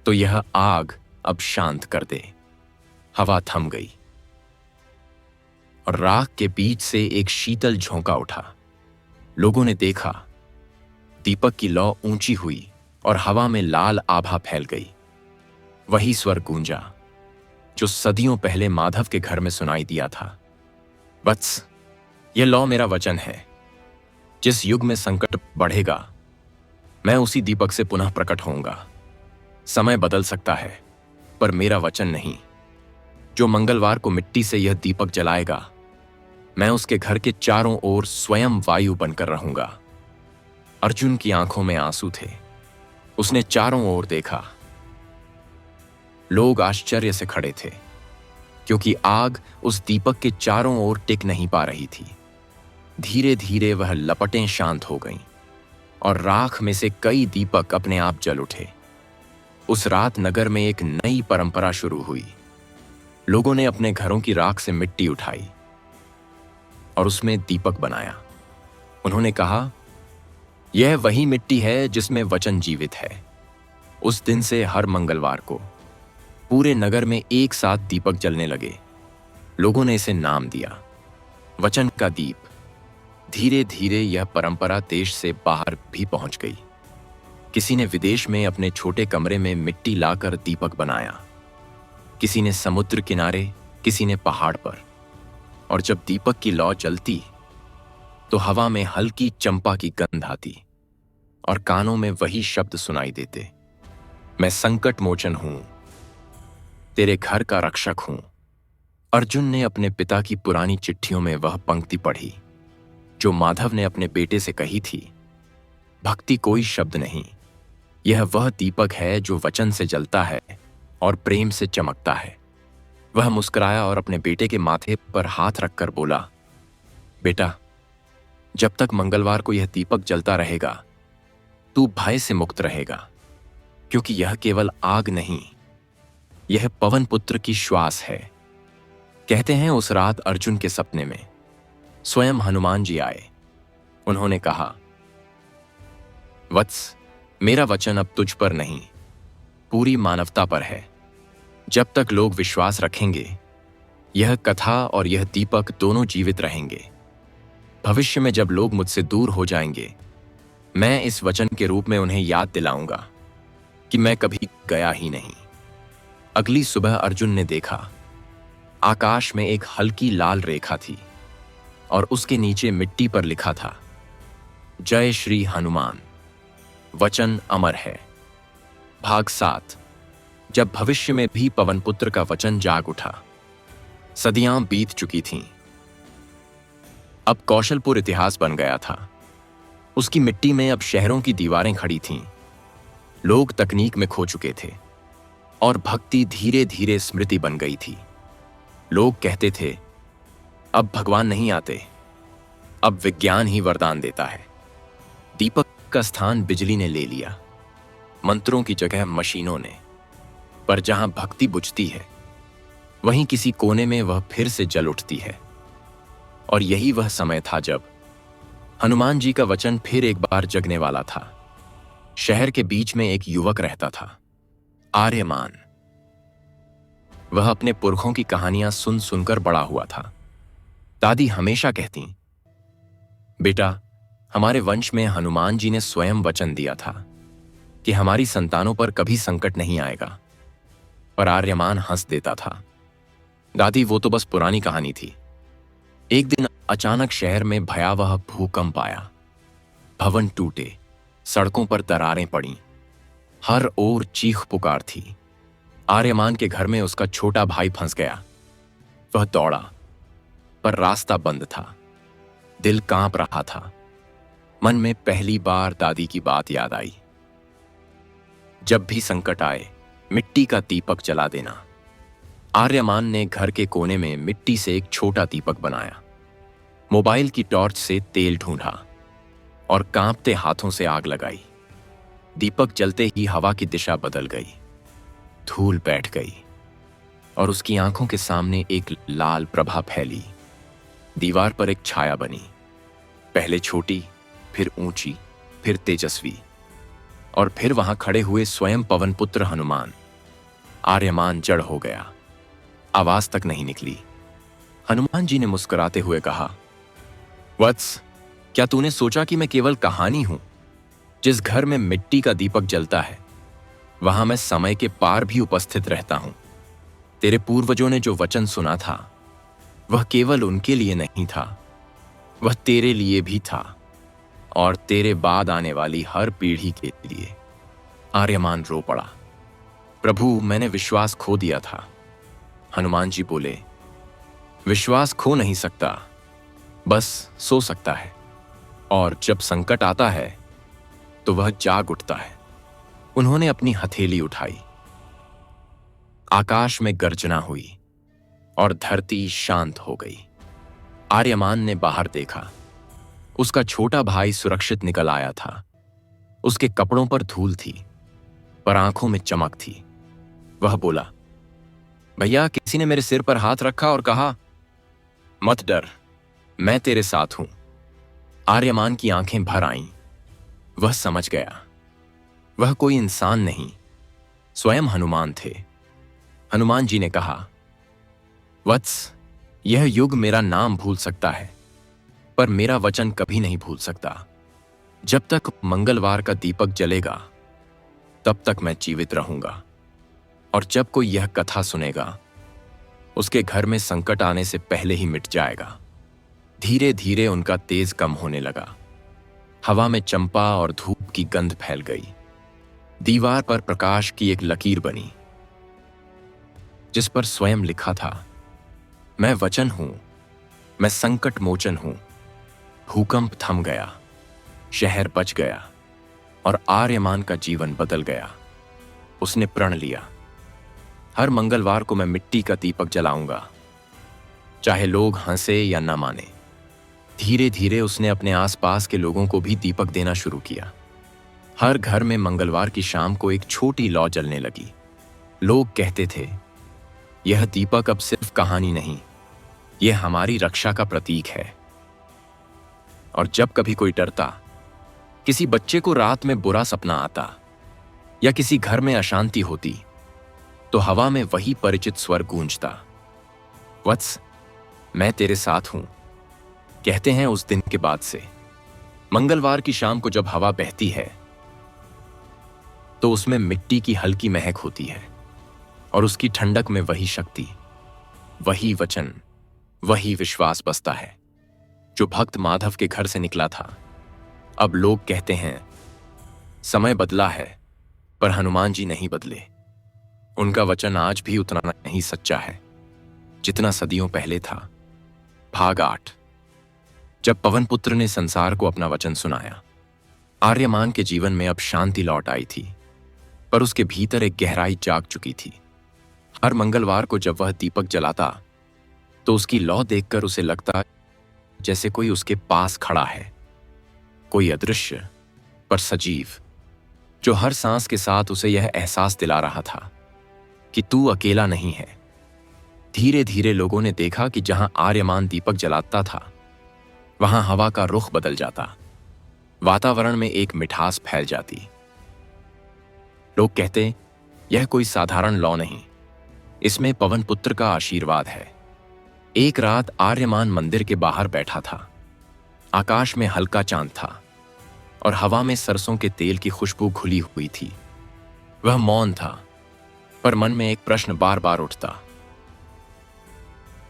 S1: तो यह आग अब शांत कर दे। हवा थम गई और राख के बीच से एक शीतल झोंका उठा। लोगों ने देखा, दीपक की लौ ऊंची हुई और हवा में लाल आभा फैल गई। वही स्वर गूंजा जो सदियों पहले माधव के घर में सुनाई दिया था। वत्स, यह लौ मेरा वचन है। जिस युग में संकट बढ़ेगा, मैं उसी दीपक से पुनः प्रकट होऊंगा। समय बदल सकता है, पर मेरा वचन नहीं। जो मंगलवार को मिट्टी से यह दीपक जलाएगा, मैं उसके घर के चारों ओर स्वयं वायु बनकर रहूंगा। अर्जुन की आंखों में आंसू थे। उसने चारों ओर देखा। लोग आश्चर्य से खड़े थे, क्योंकि आग उस दीपक के चारों ओर टिक नहीं पा रही थी। धीरे धीरे वह लपटें शांत हो गईं और राख में से कई दीपक अपने आप जल उठे। उस रात नगर में एक नई परंपरा शुरू हुई। लोगों ने अपने घरों की राख से मिट्टी उठाई और उसमें दीपक बनाया। उन्होंने कहा, यह वही मिट्टी है जिसमें वचन जीवित है। उस दिन से हर मंगलवार को पूरे नगर में एक साथ दीपक जलने लगे। लोगों ने इसे नाम दिया, वचन का दीप। धीरे धीरे यह परंपरा देश से बाहर भी पहुंच गई। किसी ने विदेश में अपने छोटे कमरे में मिट्टी लाकर दीपक बनाया, किसी ने समुद्र किनारे, किसी ने पहाड़ पर। और जब दीपक की लौ जलती तो हवा में हल्की चंपा की गंध आती और कानों में वही शब्द सुनाई देते, मैं संकट मोचन हूं, तेरे घर का रक्षक हूं। अर्जुन ने अपने पिता की पुरानी चिट्ठियों में वह पंक्ति पढ़ी जो माधव ने अपने बेटे से कही थी, भक्ति कोई शब्द नहीं, यह वह दीपक है जो वचन से जलता है और प्रेम से चमकता है। वह मुस्कुराया और अपने बेटे के माथे पर हाथ रखकर बोला, बेटा, जब तक मंगलवार को यह दीपक जलता रहेगा, तू भय से मुक्त रहेगा, क्योंकि यह केवल आग नहीं, यह पवन पुत्र की श्वास है। कहते हैं उस रात अर्जुन के सपने में स्वयं हनुमान जी आए। उन्होंने कहा, वत्स, मेरा वचन अब तुझ पर नहीं, पूरी मानवता पर है। जब तक लोग विश्वास रखेंगे, यह कथा और यह दीपक दोनों जीवित रहेंगे। भविष्य में जब लोग मुझसे दूर हो जाएंगे, मैं इस वचन के रूप में उन्हें याद दिलाऊंगा कि मैं कभी गया ही नहीं। अगली सुबह अर्जुन ने देखा, आकाश में एक हल्की लाल रेखा थी और उसके नीचे मिट्टी पर लिखा था, जय श्री हनुमान, वचन अमर है। भाग 7। जब भविष्य में भी पवनपुत्र का वचन जाग उठा। सदियां बीत चुकी थीं। अब कौशलपुर इतिहास बन गया था। उसकी मिट्टी में अब शहरों की दीवारें खड़ी थीं। लोग तकनीक में खो चुके थे और भक्ति धीरे धीरे स्मृति बन गई थी। लोग कहते थे, अब भगवान नहीं आते, अब विज्ञान ही वरदान देता है। दीपक का स्थान बिजली ने ले लिया, मंत्रों की जगह मशीनों ने। पर जहां भक्ति बुझती है, वहीं किसी कोने में वह फिर से जल उठती है। और यही वह समय था जब हनुमान जी का वचन फिर एक बार जगने वाला था। शहर के बीच में एक युवक रहता था, आर्यमान। वह अपने पुरखों की कहानियां सुन सुनकर बड़ा हुआ था। दादी हमेशा कहती, बेटा, हमारे वंश में हनुमान जी ने स्वयं वचन दिया था कि हमारी संतानों पर कभी संकट नहीं आएगा। पर आर्यमान हंस देता था, दादी वो तो बस पुरानी कहानी थी। एक दिन अचानक शहर में भयावह भूकंप आया। भवन टूटे, सड़कों पर दरारें पड़ी, हर ओर चीख पुकार थी। आर्यमान के घर में उसका छोटा भाई फंस गया। वह दौड़ा, पर रास्ता बंद था। दिल कांप रहा था। मन में पहली बार दादी की बात याद आई, जब भी संकट आए मिट्टी का दीपक जला देना। आर्यमान ने घर के कोने में मिट्टी से एक छोटा दीपक बनाया, मोबाइल की टॉर्च से तेल ढूंढा और कांपते हाथों से आग लगाई। दीपक जलते ही हवा की दिशा बदल गई, धूल बैठ गई और उसकी आंखों के सामने एक लाल प्रभा फैली। दीवार पर एक छाया बनी, पहले छोटी, फिर ऊंची, फिर तेजस्वी, और फिर वहां खड़े हुए स्वयं पवनपुत्र हनुमान। आर्यमान जड़ हो गया, आवाज तक नहीं निकली। हनुमान जी ने मुस्कुराते हुए कहा, वत्स, क्या तूने सोचा कि मैं केवल कहानी हूं? जिस घर में मिट्टी का दीपक जलता है, वहां मैं समय के पार भी उपस्थित रहता हूं। तेरे पूर्वजों ने जो वचन सुना था, वह केवल उनके लिए नहीं था, वह तेरे लिए भी था और तेरे बाद आने वाली हर पीढ़ी के लिए। आर्यमान रो पड़ा, प्रभु, मैंने विश्वास खो दिया था। हनुमान जी बोले, विश्वास खो नहीं सकता, बस सो सकता है। और जब संकट आता है तो वह जाग उठता है। उन्होंने अपनी हथेली उठाई, आकाश में गर्जना हुई और धरती शांत हो गई। आर्यमान ने बाहर देखा। उसका छोटा भाई सुरक्षित निकल आया था। उसके कपड़ों पर धूल थी, पर आंखों में चमक थी। वह बोला, भैया, किसी ने मेरे सिर पर हाथ रखा और कहा, मत डर, मैं तेरे साथ हूं। आर्यमान की आंखें भर आईं। वह समझ गया, वह कोई इंसान नहीं, स्वयं हनुमान थे। हनुमान जी ने कहा, वत्स, यह युग मेरा नाम भूल सकता है, पर मेरा वचन कभी नहीं भूल सकता। जब तक मंगलवार का दीपक जलेगा, तब तक मैं जीवित रहूंगा। और जब कोई यह कथा सुनेगा, उसके घर में संकट आने से पहले ही मिट जाएगा। धीरे धीरे उनका तेज कम होने लगा। हवा में चंपा और धूप की गंध फैल गई। दीवार पर प्रकाश की एक लकीर बनी, जिस पर स्वयं लिखा था, मैं वचन हूं, मैं संकट मोचन हूं। भूकंप थम गया, शहर बच गया और आर्यमान का जीवन बदल गया। उसने प्रण लिया, हर मंगलवार को मैं मिट्टी का दीपक जलाऊंगा, चाहे लोग हंसे या न माने। धीरे धीरे उसने अपने आसपास के लोगों को भी दीपक देना शुरू किया। हर घर में मंगलवार की शाम को एक छोटी लौ जलने लगी। लोग कहते थे, यह दीपक अब सिर्फ कहानी नहीं, यह हमारी रक्षा का प्रतीक है। और जब कभी कोई डरता, किसी बच्चे को रात में बुरा सपना आता या किसी घर में अशांति होती, तो हवा में वही परिचित स्वर गूंजता, वत्स, मैं तेरे साथ हूं। कहते हैं उस दिन के बाद से मंगलवार की शाम को जब हवा बहती है, तो उसमें मिट्टी की हल्की महक होती है और उसकी ठंडक में वही शक्ति, वही वचन, वही विश्वास बसता है जो भक्त माधव के घर से निकला था। अब लोग कहते हैं, समय बदला है, पर हनुमान जी नहीं बदले। उनका वचन आज भी उतना नहीं सच्चा है जितना सदियों पहले था। भाग 8। जब पवन पुत्र ने संसार को अपना वचन सुनाया, आर्यमान के जीवन में अब शांति लौट आई थी, पर उसके भीतर एक गहराई जाग चुकी थी। हर मंगलवार को जब वह दीपक जलाता तो उसकी लौ देखकर उसे लगता जैसे कोई उसके पास खड़ा है, कोई अदृश्य पर सजीव, जो हर सांस के साथ उसे यह एहसास दिला रहा था कि तू अकेला नहीं है। धीरे धीरे लोगों ने देखा कि जहां आर्यमान दीपक जलाता था, वहां हवा का रुख बदल जाता, वातावरण में एक मिठास फैल जाती। लोग कहते, यह कोई साधारण लौ नहीं, इसमें पवन पुत्र का आशीर्वाद है। एक रात आर्यमान मंदिर के बाहर बैठा था। आकाश में हल्का चांद था और हवा में सरसों के तेल की खुशबू घुली हुई थी। वह मौन था, पर मन में एक प्रश्न बार बार उठता,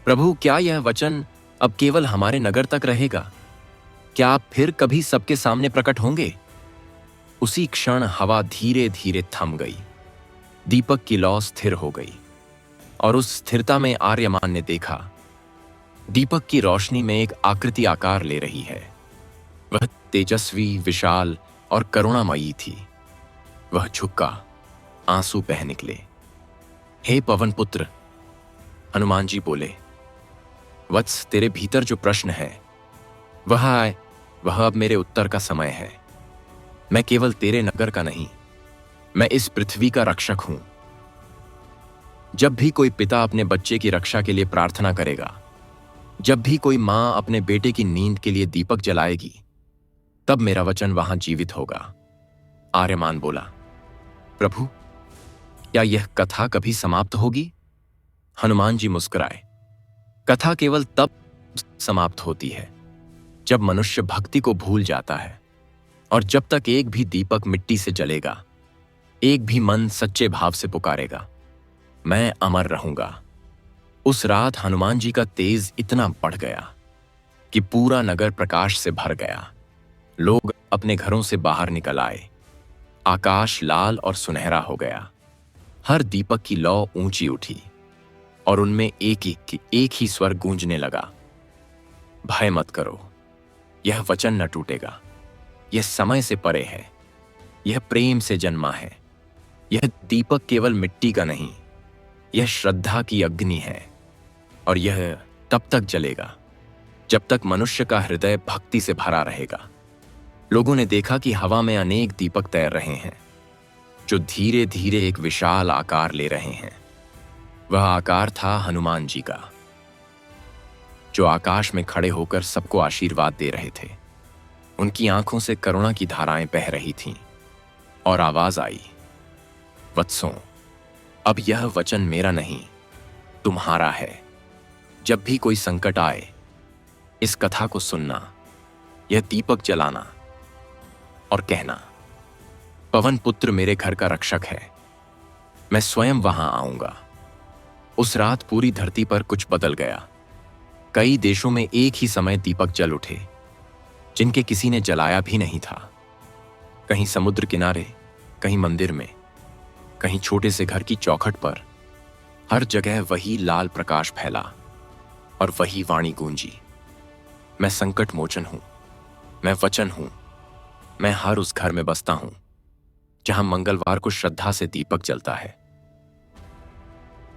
S1: प्रभु, क्या यह वचन अब केवल हमारे नगर तक रहेगा? क्या आप फिर कभी सबके सामने प्रकट होंगे? उसी क्षण हवा धीरे धीरे थम गई, दीपक की लौ स्थिर हो गई, और उस स्थिरता में आर्यमान ने देखा, दीपक की रोशनी में एक आकृति आकार ले रही है। वह तेजस्वी, विशाल और करुणामयी थी। वह झुका, आंसू बह निकले। हे पवन पुत्र, हनुमान जी बोले, वत्स, तेरे भीतर जो प्रश्न है वह अब मेरे उत्तर का समय है। मैं केवल तेरे नगर का नहीं, मैं इस पृथ्वी का रक्षक हूं। जब भी कोई पिता अपने बच्चे की रक्षा के लिए प्रार्थना करेगा, जब भी कोई मां अपने बेटे की नींद के लिए दीपक जलाएगी, तब मेरा वचन वहां जीवित होगा। आर्यमान बोला, प्रभु, क्या यह कथा कभी समाप्त होगी? हनुमान जी मुस्कुराए, कथा केवल तब समाप्त होती है जब मनुष्य भक्ति को भूल जाता है, और जब तक एक भी दीपक मिट्टी से जलेगा, एक भी मन सच्चे भाव से पुकारेगा, मैं अमर रहूंगा। उस रात हनुमान जी का तेज इतना बढ़ गया कि पूरा नगर प्रकाश से भर गया। लोग अपने घरों से बाहर निकल आए। आकाश लाल और सुनहरा हो गया। हर दीपक की लौ ऊंची उठी और उनमें एक ही स्वर गूंजने लगा, भय मत करो, यह वचन न टूटेगा। यह समय से परे है, यह प्रेम से जन्मा है। यह दीपक केवल मिट्टी का नहीं, यह श्रद्धा की अग्नि है, और यह तब तक जलेगा जब तक मनुष्य का हृदय भक्ति से भरा रहेगा। लोगों ने देखा कि हवा में अनेक दीपक तैर रहे हैं, जो धीरे धीरे एक विशाल आकार ले रहे हैं। वह आकार था हनुमान जी का, जो आकाश में खड़े होकर सबको आशीर्वाद दे रहे थे। उनकी आंखों से करुणा की धाराएं बह रही थीं, और आवाज आई, वत्सों, अब यह वचन मेरा नहीं, तुम्हारा है। जब भी कोई संकट आए, इस कथा को सुनना, यह दीपक जलाना और कहना, पवन पुत्र मेरे घर का रक्षक है, मैं स्वयं वहां आऊंगा। उस रात पूरी धरती पर कुछ बदल गया। कई देशों में एक ही समय दीपक जल उठे, जिनके किसी ने जलाया भी नहीं था। कहीं समुद्र किनारे, कहीं मंदिर में, कहीं छोटे से घर की चौखट पर, हर जगह वही लाल प्रकाश फैला और वही वाणी गूंजी, मैं संकट मोचन हूं, मैं वचन हूं, मैं हर उस घर में बसता हूं जहां मंगलवार को श्रद्धा से दीपक जलता है।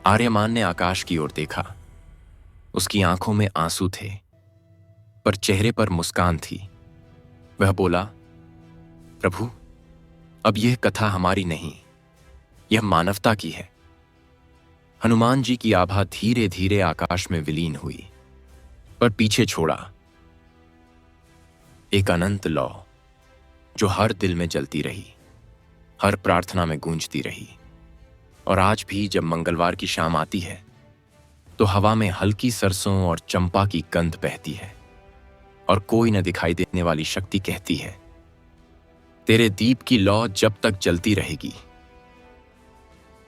S1: आर्यमान ने आकाश की ओर देखा। उसकी आंखों में आंसू थे, पर चेहरे पर मुस्कान थी। वह बोला, प्रभु, अब यह कथा हमारी नहीं, यह मानवता की है। हनुमान जी की आभा धीरे धीरे आकाश में विलीन हुई, पर पीछे छोड़ा एक अनंत लौ, जो हर दिल में जलती रही, हर प्रार्थना में गूंजती रही। और आज भी जब मंगलवार की शाम आती है, तो हवा में हल्की सरसों और चंपा की गंध बहती है, और कोई न दिखाई देने वाली शक्ति कहती है, तेरे दीप की लौ जब तक जलती रहेगी,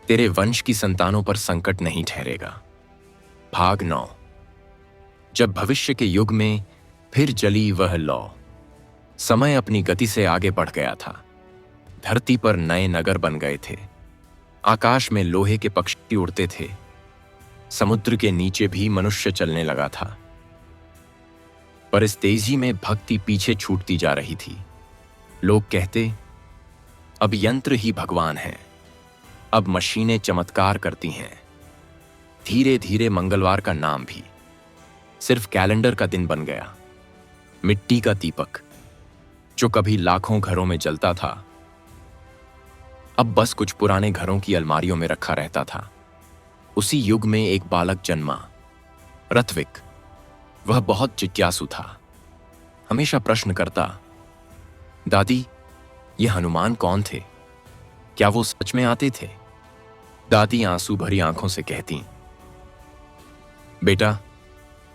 S1: तेरे वंश की संतानों पर संकट नहीं ठहरेगा। भाग 9। जब भविष्य के युग में फिर जली वह लौ, समय अपनी गति से आगे बढ़ गया था। धरती पर नए नगर बन गए थे। आकाश में लोहे के पक्षी उड़ते थे। समुद्र के नीचे भी मनुष्य चलने लगा था। पर इस तेजी में भक्ति पीछे छूटती जा रही थी। लोग कहते, अब यंत्र ही भगवान है, अब मशीनें चमत्कार करती हैं। धीरे धीरे मंगलवार का नाम भी सिर्फ कैलेंडर का दिन बन गया। मिट्टी का दीपक जो कभी लाखों घरों में जलता था, अब बस कुछ पुराने घरों की अलमारियों में रखा रहता था। उसी युग में एक बालक जन्मा, ऋत्विक। वह बहुत जिज्ञासु था। हमेशा प्रश्न करता, दादी, ये हनुमान कौन थे? क्या वो सच में आते थे? दादी आंसू भरी आंखों से कहती, बेटा,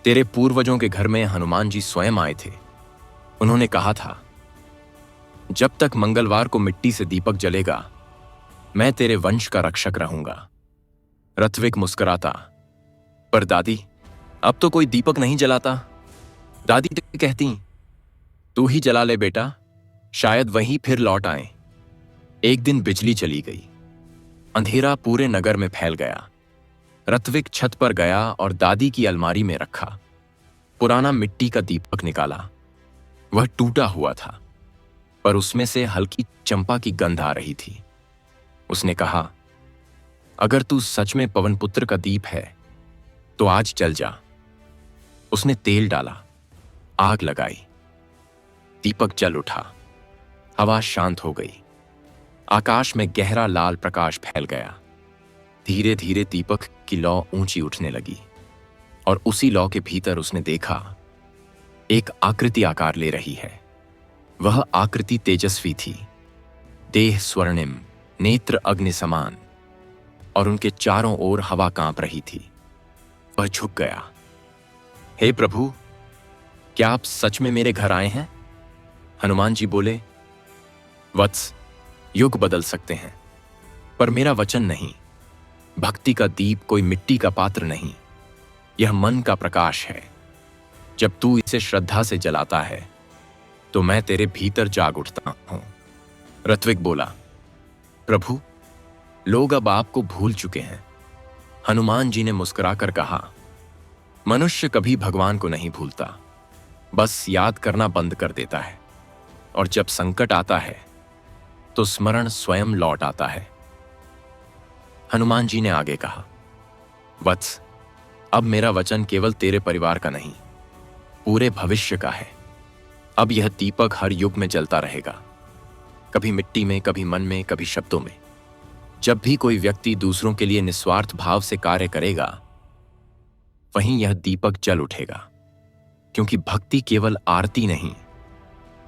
S1: तेरे पूर्वजों के घर में हनुमान जी स्वयं आए थे। उन्होंने कहा था, जब तक मंगलवार को मिट्टी से दीपक जलेगा, मैं तेरे वंश का रक्षक रहूंगा। ऋत्विक मुस्कुराता, पर दादी, अब तो कोई दीपक नहीं जलाता। दादी कहती, तू ही जला ले बेटा, शायद वही फिर लौट आए। एक दिन बिजली चली गई। अंधेरा पूरे नगर में फैल गया। ऋत्विक छत पर गया और दादी की अलमारी में रखा पुराना मिट्टी का दीपक निकाला। वह टूटा हुआ था, पर उसमें से हल्की चंपा की गंध आ रही थी। उसने कहा, अगर तू सच में पवनपुत्र का दीप है तो आज जल जा। उसने तेल डाला, आग लगाई, दीपक जल उठा। हवा शांत हो गई। आकाश में गहरा लाल प्रकाश फैल गया। धीरे धीरे दीपक की लौ ऊंची उठने लगी और उसी लौ के भीतर उसने देखा एक आकृति आकार ले रही है। वह आकृति तेजस्वी थी, देह स्वर्णिम, नेत्र अग्नि समान, और उनके चारों ओर हवा कांप रही थी। वह झुक गया। हे प्रभु, क्या आप सच में मेरे घर आए हैं? हनुमान जी बोले, वत्स, युग बदल सकते हैं, पर मेरा वचन नहीं। भक्ति का दीप कोई मिट्टी का पात्र नहीं, यह मन का प्रकाश है। जब तू इसे श्रद्धा से जलाता है तो मैं तेरे भीतर जाग उठता हूं। ऋत्विक बोला, प्रभु, लोग अब आपको भूल चुके हैं। हनुमान जी ने मुस्कुराकर कहा, मनुष्य कभी भगवान को नहीं भूलता, बस याद करना बंद कर देता है। और जब संकट आता है तो स्मरण स्वयं लौट आता है। हनुमान जी ने आगे कहा, वत्स, अब मेरा वचन केवल तेरे परिवार का नहीं, पूरे भविष्य का है। अब यह दीपक हर युग में जलता रहेगा, कभी मिट्टी में, कभी मन में, कभी शब्दों में। जब भी कोई व्यक्ति दूसरों के लिए निस्वार्थ भाव से कार्य करेगा, वहीं यह दीपक जल उठेगा। क्योंकि भक्ति केवल आरती नहीं,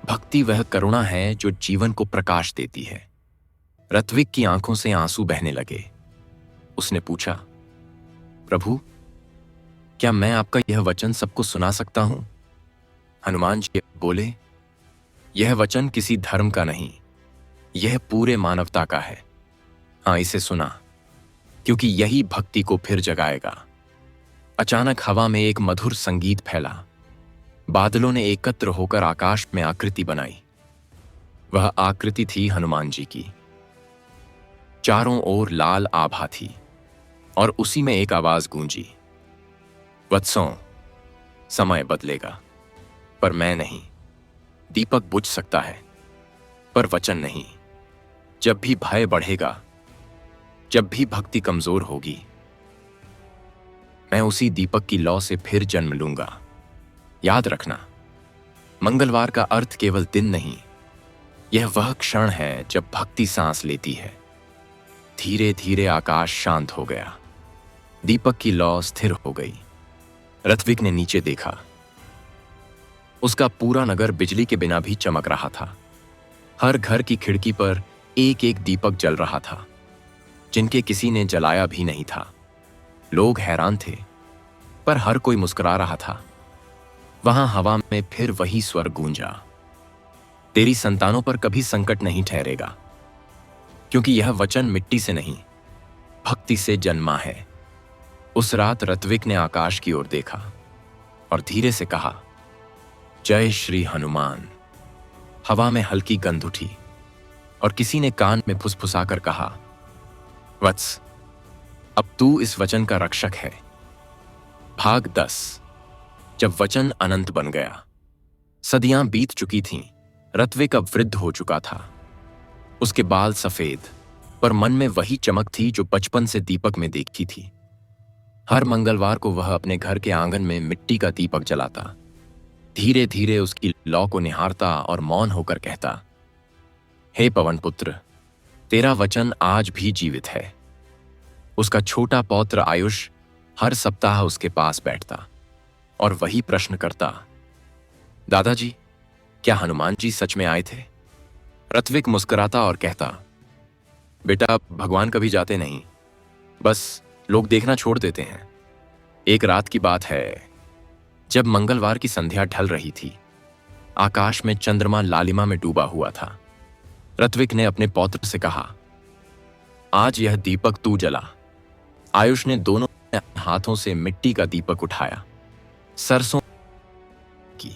S1: भक्ति वह करुणा है जो जीवन को प्रकाश देती है। ऋत्विक की आंखों से आंसू बहने लगे। उसने पूछा, प्रभु, क्या मैं आपका यह वचन सबको सुना सकता हूं? हनुमान जी बोले, यह वचन किसी धर्म का नहीं, यह पूरे मानवता का है। हाँ, इसे सुना, क्योंकि यही भक्ति को फिर जगाएगा। अचानक हवा में एक मधुर संगीत फैला। बादलों ने एकत्र होकर आकाश में आकृति बनाई। वह आकृति थी हनुमान जी की। चारों ओर लाल आभा थी और उसी में एक आवाज गूंजी, वत्सों, समय बदलेगा, पर मैं नहीं। दीपक बुझ सकता है, पर वचन नहीं। जब भी भय बढ़ेगा, जब भी भक्ति कमजोर होगी, मैं उसी दीपक की लौ से फिर जन्म लूंगा। याद रखना, मंगलवार का अर्थ केवल दिन नहीं, यह वह क्षण है जब भक्ति सांस लेती है। धीरे धीरे आकाश शांत हो गया। दीपक की लौ स्थिर हो गई। ऋत्विक ने नीचे देखा। उसका पूरा नगर बिजली के बिना भी चमक रहा था। हर घर की खिड़की पर एक एक दीपक जल रहा था, जिनके किसी ने जलाया भी नहीं था। लोग हैरान थे, पर हर कोई मुस्कुरा रहा था। वहां हवा में फिर वही स्वर गूंजा, तेरी संतानों पर कभी संकट नहीं ठहरेगा, क्योंकि यह वचन मिट्टी से नहीं, भक्ति से जन्मा है। उस रात ऋत्विक ने आकाश की ओर देखा और धीरे से कहा, जय श्री हनुमान। हवा में हल्की गंध उठी और किसी ने कान में फुसफुसाकर कहा, वत्स, अब तू इस वचन का रक्षक है। भाग 10। जब वचन अनंत बन गया। सदियां बीत चुकी थीं। ऋत्विक अब वृद्ध हो चुका था। उसके बाल सफेद, पर मन में वही चमक थी जो बचपन से दीपक में देखी थी। हर मंगलवार को वह अपने घर के आंगन में मिट्टी का दीपक जलाता। धीरे धीरे उसकी लौ को निहारता और मौन होकर कहता, हे पवन पुत्र, तेरा वचन आज भी जीवित है। उसका छोटा पौत्र आयुष हर सप्ताह उसके पास बैठता और वही प्रश्न करता, दादाजी, क्या हनुमान जी सच में आए थे? ऋत्विक मुस्कुराता और कहता, बेटा, भगवान कभी जाते नहीं, बस लोग देखना छोड़ देते हैं। एक रात की बात है, जब मंगलवार की संध्या ढल रही थी, आकाश में चंद्रमा लालिमा में डूबा हुआ था। ऋत्विक ने अपने पौत्र से कहा, आज यह दीपक तू जला। आयुष ने दोनों हाथों से मिट्टी का दीपक उठाया, सरसों की।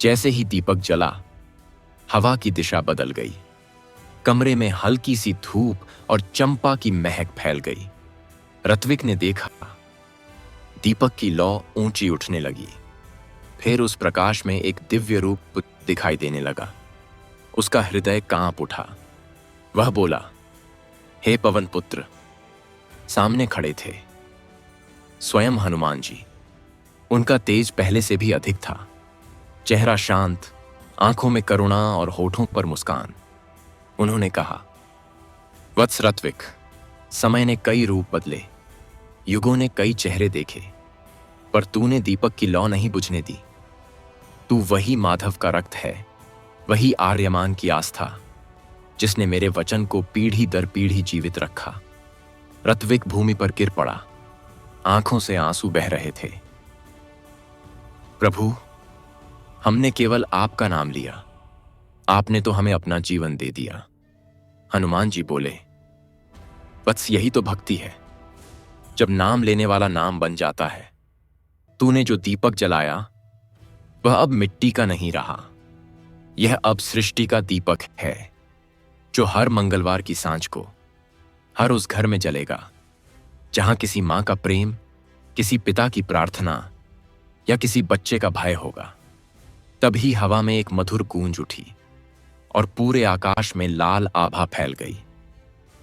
S1: जैसे ही दीपक जला, हवा की दिशा बदल गई। कमरे में हल्की सी धूप और चंपा की महक फैल गई। ऋत्विक ने देखा, दीपक की लौ ऊंची उठने लगी। फिर उस प्रकाश में एक दिव्य रूप दिखाई देने लगा। उसका हृदय कांप उठा। वह बोला, हे पवन पुत्र। सामने खड़े थे स्वयं हनुमान जी। उनका तेज पहले से भी अधिक था। चेहरा शांत, आंखों में करुणा और होठों पर मुस्कान। उन्होंने कहा, वत्स ऋत्विक, समय ने कई रूप बदले, युगों ने कई चेहरे देखे, पर तूने दीपक की लौ नहीं बुझने दी। तू वही माधव का रक्त है, वही आर्यमान की आस्था, जिसने मेरे वचन को पीढ़ी दर पीढ़ी जीवित रखा। ऋत्विक भूमि पर गिर पड़ा। आंखों से आंसू बह रहे थे। प्रभु, हमने केवल आपका नाम लिया, आपने तो हमें अपना जीवन दे दिया। हनुमान जी बोले, वत्स, यही तो भक्ति है, जब नाम लेने वाला नाम बन जाता है। तूने जो दीपक जलाया, वह अब मिट्टी का नहीं रहा। यह अब सृष्टि का दीपक है, जो हर मंगलवार की सांझ को हर उस घर में जलेगा जहां किसी मां का प्रेम, किसी पिता की प्रार्थना या किसी बच्चे का भय होगा। तभी हवा में एक मधुर गूंज उठी और पूरे आकाश में लाल आभा फैल गई।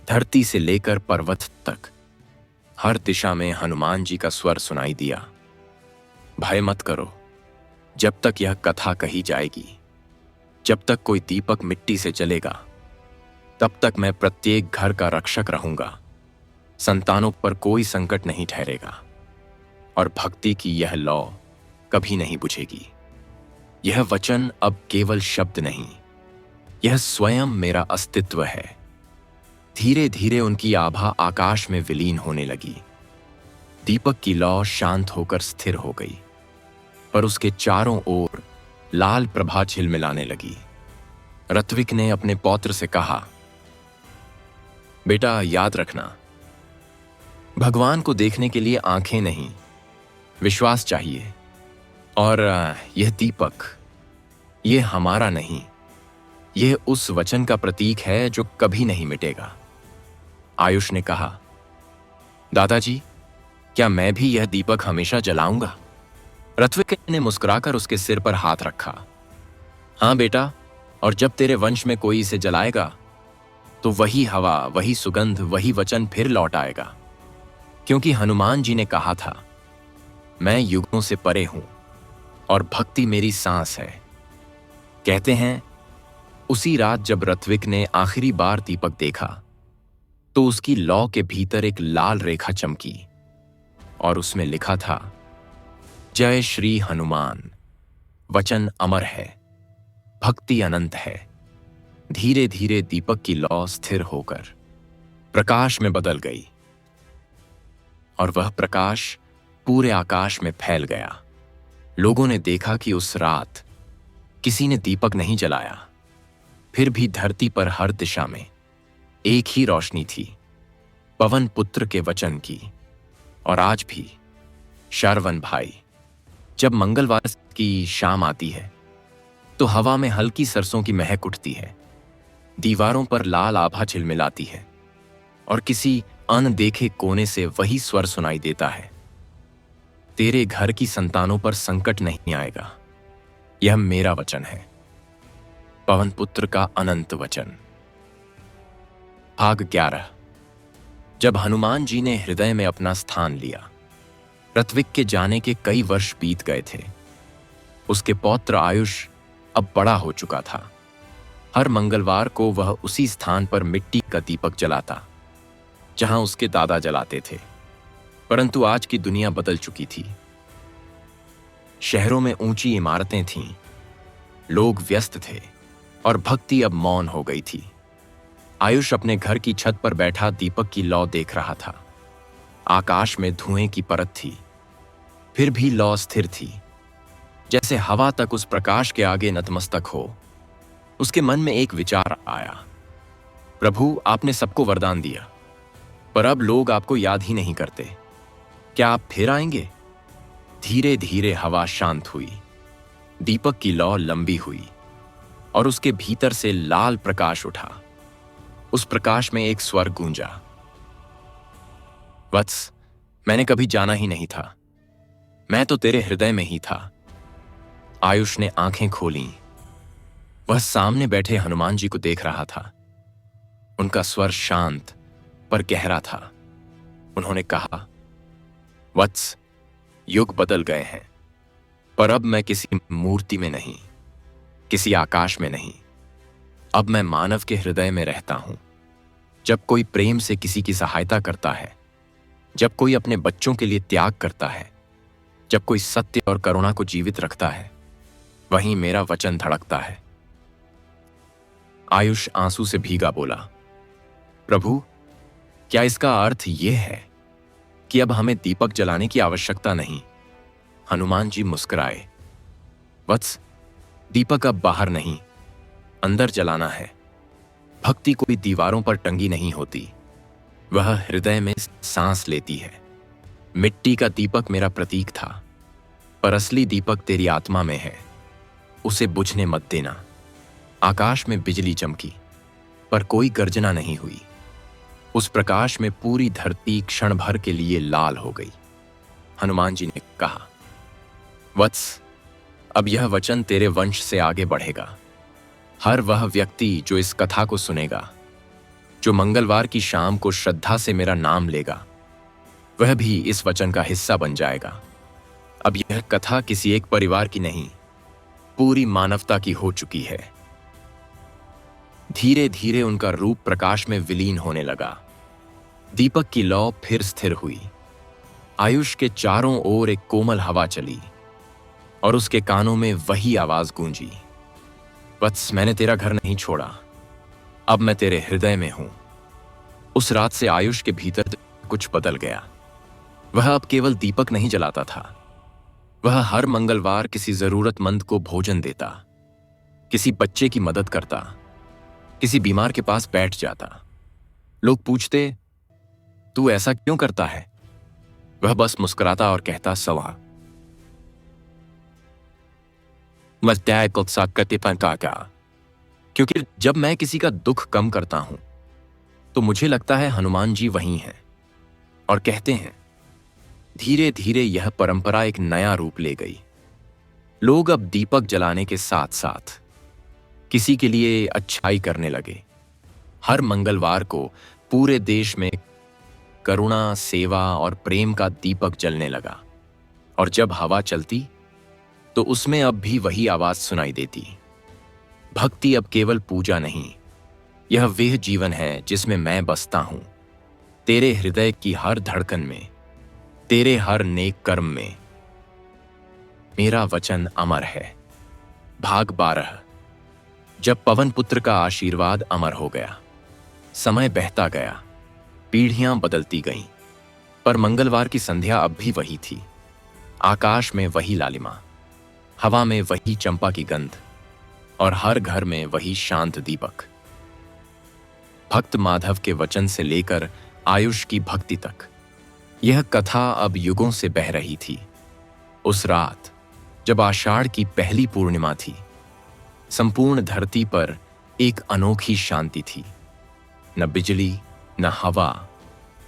S1: धरती से लेकर पर्वत तक हर दिशा में हनुमान जी का स्वर सुनाई दिया, भय मत करो। जब तक यह कथा कही जाएगी, जब तक कोई दीपक मिट्टी से जलेगा, तब तक मैं प्रत्येक घर का रक्षक रहूंगा। संतानों पर कोई संकट नहीं ठहरेगा और भक्ति की यह लौ कभी नहीं बुझेगी। यह वचन अब केवल शब्द नहीं, यह स्वयं मेरा अस्तित्व है। धीरे धीरे उनकी आभा आकाश में विलीन होने लगी। दीपक की लौ शांत होकर स्थिर हो गई, पर उसके चारों ओर लाल प्रभा झिलमिलाने लगी। ऋत्विक ने अपने पौत्र से कहा, बेटा, याद रखना, भगवान को देखने के लिए आंखें नहीं, विश्वास चाहिए। और यह दीपक, यह हमारा नहीं, यह उस वचन का प्रतीक है जो कभी नहीं मिटेगा। आयुष ने कहा, दादाजी, क्या मैं भी यह दीपक हमेशा जलाऊंगा? ऋत्विक ने मुस्कुराकर उसके सिर पर हाथ रखा। हां बेटा, और जब तेरे वंश में कोई इसे जलाएगा, तो वही हवा, वही सुगंध, वही वचन फिर लौट आएगा। क्योंकि हनुमान जी ने कहा था, मैं युगों से परे हूं और भक्ति मेरी सांस है। कहते हैं, उसी रात जब ऋत्विक ने आखिरी बार दीपक देखा, तो उसकी लौ के भीतर एक लाल रेखा चमकी और उसमें लिखा था, जय श्री हनुमान। वचन अमर है, भक्ति अनंत है। धीरे धीरे दीपक की लौ स्थिर होकर प्रकाश में बदल गई और वह प्रकाश पूरे आकाश में फैल गया। लोगों ने देखा कि उस रात किसी ने दीपक नहीं जलाया, फिर भी धरती पर हर दिशा में एक ही रोशनी थी, पवन पुत्र के वचन की। और आज भी श्रवण भाई, जब मंगलवार की शाम आती है, तो हवा में हल्की सरसों की महक उठती है। दीवारों पर लाल आभा झिलमिलाती है और किसी अनदेखे कोने से वही स्वर सुनाई देता है, तेरे घर की संतानों पर संकट नहीं आएगा। यह मेरा वचन है, पवन पुत्र का अनंत वचन। भाग 11। जब हनुमान जी ने हृदय में अपना स्थान लिया, ऋत्विक के जाने के कई वर्ष बीत गए थे। उसके पौत्र आयुष अब बड़ा हो चुका था। हर मंगलवार को वह उसी स्थान पर मिट्टी का दीपक जलाता जहां उसके दादा जलाते थे। परंतु आज की दुनिया बदल चुकी थी। शहरों में ऊंची इमारतें थीं, लोग व्यस्त थे और भक्ति अब मौन हो गई थी। आयुष अपने घर की छत पर बैठा दीपक की लौ देख रहा था। आकाश में धुएं की परत थी, फिर भी लौ स्थिर थी, जैसे हवा तक उस प्रकाश के आगे नतमस्तक हो। उसके मन में एक विचार आया, प्रभु, आपने सबको वरदान दिया, पर अब लोग आपको याद ही नहीं करते। क्या आप फिर आएंगे? धीरे धीरे हवा शांत हुई, दीपक की लौ लंबी हुई और उसके भीतर से लाल प्रकाश उठा। उस प्रकाश में एक स्वर गूंजा, वत्स, मैंने कभी जाना ही नहीं था, मैं तो तेरे हृदय में ही था। आयुष ने आंखें खोलीं। वह सामने बैठे हनुमान जी को देख रहा था। उनका स्वर शांत पर गहरा था। उन्होंने कहा, वत्स, युग बदल गए हैं, पर अब मैं किसी मूर्ति में नहीं, किसी आकाश में नहीं, अब मैं मानव के हृदय में रहता हूं। जब कोई प्रेम से किसी की सहायता करता है, जब कोई अपने बच्चों के लिए त्याग करता है, जब कोई सत्य और करुणा को जीवित रखता है, वहीं मेरा वचन धड़कता है। आयुष आंसू से भीगा बोला, प्रभु, क्या इसका अर्थ यह है कि अब हमें दीपक जलाने की आवश्यकता नहीं? हनुमान जी मुस्कुराए, वत्स, दीपक अब बाहर नहीं, अंदर जलाना है। भक्ति कोई दीवारों पर टंगी नहीं होती, वह हृदय में सांस लेती है। मिट्टी का दीपक मेरा प्रतीक था, पर असली दीपक तेरी आत्मा में है, उसे बुझने मत देना। आकाश में बिजली चमकी, पर कोई गर्जना नहीं हुई। उस प्रकाश में पूरी धरती क्षण भर के लिए लाल हो गई। हनुमान जी ने कहा, वत्स, अब यह वचन तेरे वंश से आगे बढ़ेगा। हर वह व्यक्ति जो इस कथा को सुनेगा, जो मंगलवार की शाम को श्रद्धा से मेरा नाम लेगा, वह भी इस वचन का हिस्सा बन जाएगा। अब यह कथा किसी एक परिवार की नहीं, पूरी मानवता की हो चुकी है। धीरे धीरे उनका रूप प्रकाश में विलीन होने लगा। दीपक की लौ फिर स्थिर हुई। आयुष के चारों ओर एक कोमल हवा चली और उसके कानों में वही आवाज गूंजी, वत्स, मैंने तेरा घर नहीं छोड़ा, अब मैं तेरे हृदय में हूं। उस रात से आयुष के भीतर कुछ बदल गया। वह अब केवल दीपक नहीं जलाता था, वह हर मंगलवार किसी जरूरतमंद को भोजन देता, किसी बच्चे की मदद करता, किसी बीमार के पास बैठ जाता। लोग पूछते, तू ऐसा क्यों करता है? वह बस मुस्कुराता और कहता, सवा क्योंकि जब मैं किसी का दुख कम करता हूं तो मुझे लगता है हनुमान जी वहीं हैं। और कहते हैं, धीरे धीरे यह परंपरा एक नया रूप ले गई। लोग अब दीपक जलाने के साथ साथ किसी के लिए अच्छाई करने लगे। हर मंगलवार को पूरे देश में करुणा, सेवा और प्रेम का दीपक जलने लगा। और जब हवा चलती तो उसमें अब भी वही आवाज सुनाई देती। भक्ति अब केवल पूजा नहीं, यह वह जीवन है जिसमें मैं बसता हूं, तेरे हृदय की हर धड़कन में, तेरे हर नेक कर्म में। मेरा वचन अमर है। भाग 12। जब पवन पुत्र का आशीर्वाद अमर हो गया, समय बहता गया, पीढ़ियां बदलती गईं, पर मंगलवार की संध्या अब भी वही थी। आकाश में वही लालिमा, हवा में वही चंपा की गंध और हर घर में वही शांत दीपक। भक्त माधव के वचन से लेकर आयुष की भक्ति तक यह कथा अब युगों से बह रही थी। उस रात जब आषाढ़ की पहली पूर्णिमा थी, संपूर्ण धरती पर एक अनोखी शांति थी। न बिजली, न हवा,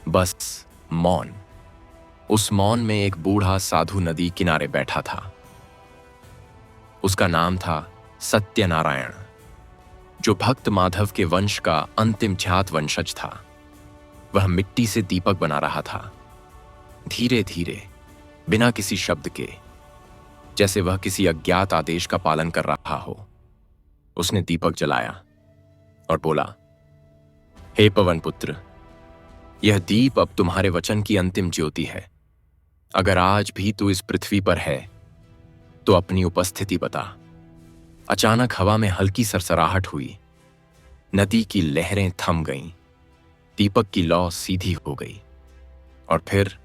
S1: बस मौन। उस मौन में एक बूढ़ा साधु नदी किनारे बैठा था। उसका नाम था सत्यनारायण, जो भक्त माधव के वंश का अंतिम जात वंशज था। वह मिट्टी से दीपक बना रहा था, धीरे धीरे, बिना किसी शब्द के, जैसे वह किसी अज्ञात आदेश का पालन कर रहा हो। उसने दीपक जलाया और बोला, हे पवन पुत्र, यह दीप अब तुम्हारे वचन की अंतिम ज्योति है। अगर आज भी तू इस पृथ्वी पर है तो अपनी उपस्थिति बता। अचानक हवा में हल्की सरसराहट हुई, नदी की लहरें थम गईं, दीपक की लौ सीधी हो गई और फिर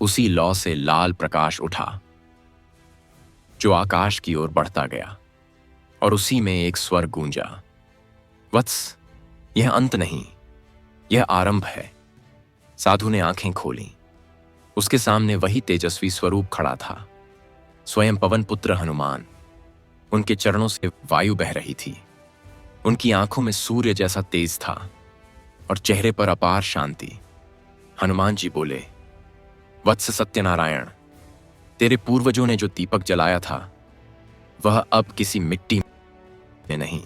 S1: उसी लौ से लाल प्रकाश उठा, जो आकाश की ओर बढ़ता गया। और उसी में एक स्वर गूंजा, वत्स, यह अंत नहीं, यह आरंभ है। साधु ने आंखें खोलीं। उसके सामने वही तेजस्वी स्वरूप खड़ा था, स्वयं पवन पुत्र हनुमान। उनके चरणों से वायु बह रही थी। उनकी आंखों में सूर्य जैसा तेज था और चेहरे पर अपार शांति। हनुमान जी बोले, वत्स सत्यनारायण, तेरे पूर्वजों ने जो दीपक जलाया था वह अब किसी मिट्टी में नहीं,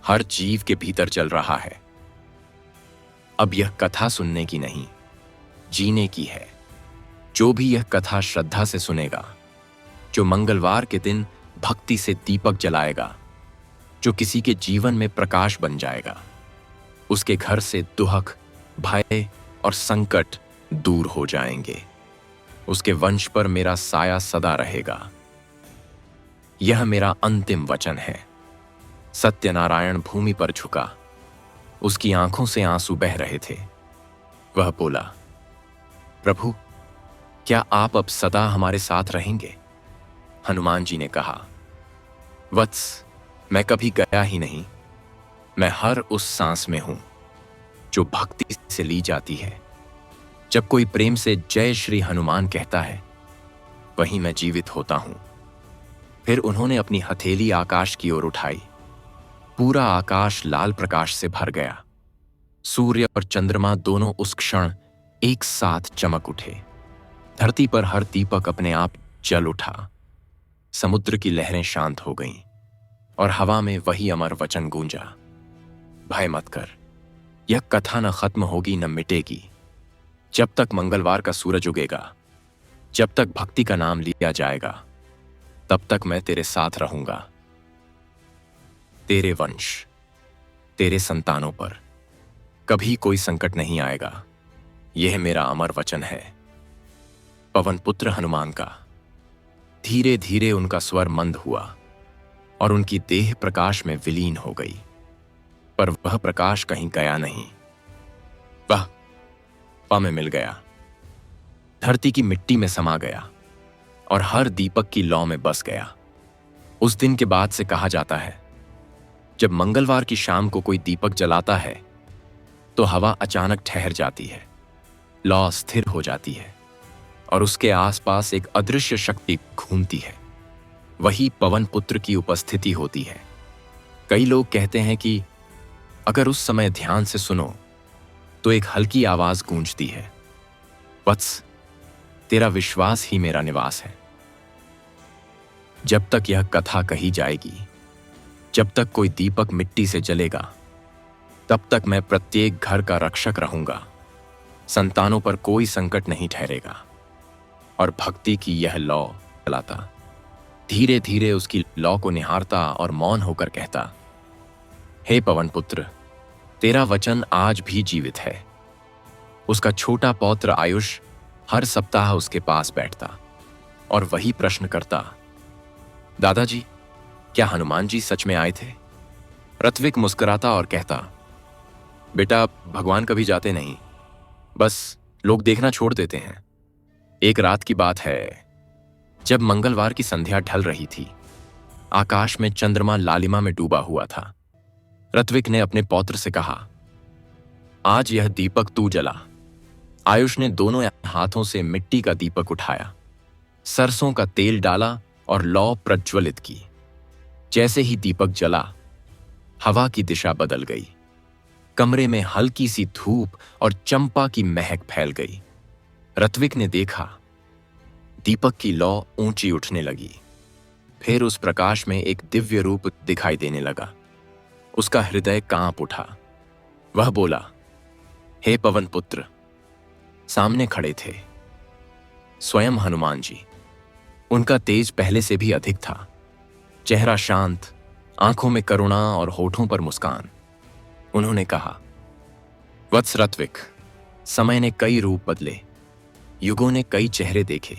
S1: हर जीव के भीतर जल रहा है। अब यह कथा सुनने की नहीं, जीने की है। जो भी यह कथा श्रद्धा से सुनेगा, जो मंगलवार के दिन भक्ति से दीपक जलाएगा, जो किसी के जीवन में प्रकाश बन जाएगा, उसके घर से दुहक, भय और संकट दूर हो जाएंगे। उसके वंश पर मेरा साया सदा रहेगा। यह मेरा अंतिम वचन है। सत्यनारायण भूमि पर झुका। उसकी आंखों से आंसू बह रहे थे। वह बोला, प्रभु, क्या आप अब सदा हमारे साथ रहेंगे? हनुमान जी ने कहा, वत्स, मैं कभी गया ही नहीं। मैं हर उस सांस में हूं जो भक्ति से ली जाती है। जब कोई प्रेम से जय श्री हनुमान कहता है, वहीं मैं जीवित होता हूं। फिर उन्होंने अपनी हथेली आकाश की ओर उठाई। पूरा आकाश लाल प्रकाश से भर गया। सूर्य और चंद्रमा दोनों उस क्षण एक साथ चमक उठे। धरती पर हर दीपक अपने आप जल उठा। समुद्र की लहरें शांत हो गईं और हवा में वही अमर वचन गूंजा, भय मत कर, यह कथा न खत्म होगी न मिटेगी। जब तक मंगलवार का सूरज उगेगा, जब तक भक्ति का नाम लिया जाएगा, तब तक मैं तेरे साथ रहूंगा। तेरे वंश, तेरे संतानों पर कभी कोई संकट नहीं आएगा। यह मेरा अमर वचन है। पवन पुत्र हनुमान का। धीरे धीरे उनका स्वर मंद हुआ और उनकी देह प्रकाश में विलीन हो गई। पर वह प्रकाश कहीं गया नहीं, वह पा में मिल गया, धरती की मिट्टी में समा गया और हर दीपक की लौ में बस गया। उस दिन के बाद से कहा जाता है, जब मंगलवार की शाम को कोई दीपक जलाता है तो हवा अचानक ठहर जाती है, लौ स्थिर हो जाती है और उसके आसपास एक अदृश्य शक्ति घूमती है। वही पवन पुत्र की उपस्थिति होती है। कई लोग कहते हैं कि अगर उस समय ध्यान से सुनो तो एक हल्की आवाज गूंजती है, वत्स, तेरा विश्वास ही मेरा निवास है। जब तक यह कथा कही जाएगी, जब तक कोई दीपक मिट्टी से जलेगा, तब तक मैं प्रत्येक घर का रक्षक रहूंगा। संतानों पर कोई संकट नहीं ठहरेगा। और भक्ति की यह लौ जलाता, धीरे धीरे उसकी लौ को निहारता और मौन होकर कहता, हे पवन पुत्र, तेरा वचन आज भी जीवित है। उसका छोटा पौत्र आयुष हर सप्ताह उसके पास बैठता और वही प्रश्न करता, दादाजी, क्या हनुमान जी सच में आए थे? ऋत्विक मुस्कुराता और कहता, बेटा, भगवान कभी जाते नहीं, बस लोग देखना छोड़ देते हैं। एक रात की बात है, जब मंगलवार की संध्या ढल रही थी, आकाश में चंद्रमा लालिमा में डूबा हुआ था। ऋत्विक ने अपने पौत्र से कहा, आज यह दीपक तू जला। आयुष ने दोनों हाथों से मिट्टी का दीपक उठाया, सरसों का तेल डाला और लौ प्रज्वलित की। जैसे ही दीपक जला, हवा की दिशा बदल गई। कमरे में हल्की सी धूप और चंपा की महक फैल गई। ऋत्विक ने देखा, दीपक की लौ ऊंची उठने लगी। फिर उस प्रकाश में एक दिव्य रूप दिखाई देने लगा। उसका हृदय कांप उठा। वह बोला, हे पवन पुत्र। सामने खड़े थे स्वयं हनुमान जी। उनका तेज पहले से भी अधिक था। चेहरा शांत, आंखों में करुणा और होठों पर मुस्कान। उन्होंने कहा, वत्स ऋत्विक, समय ने कई रूप बदले, युगों ने कई चेहरे देखे,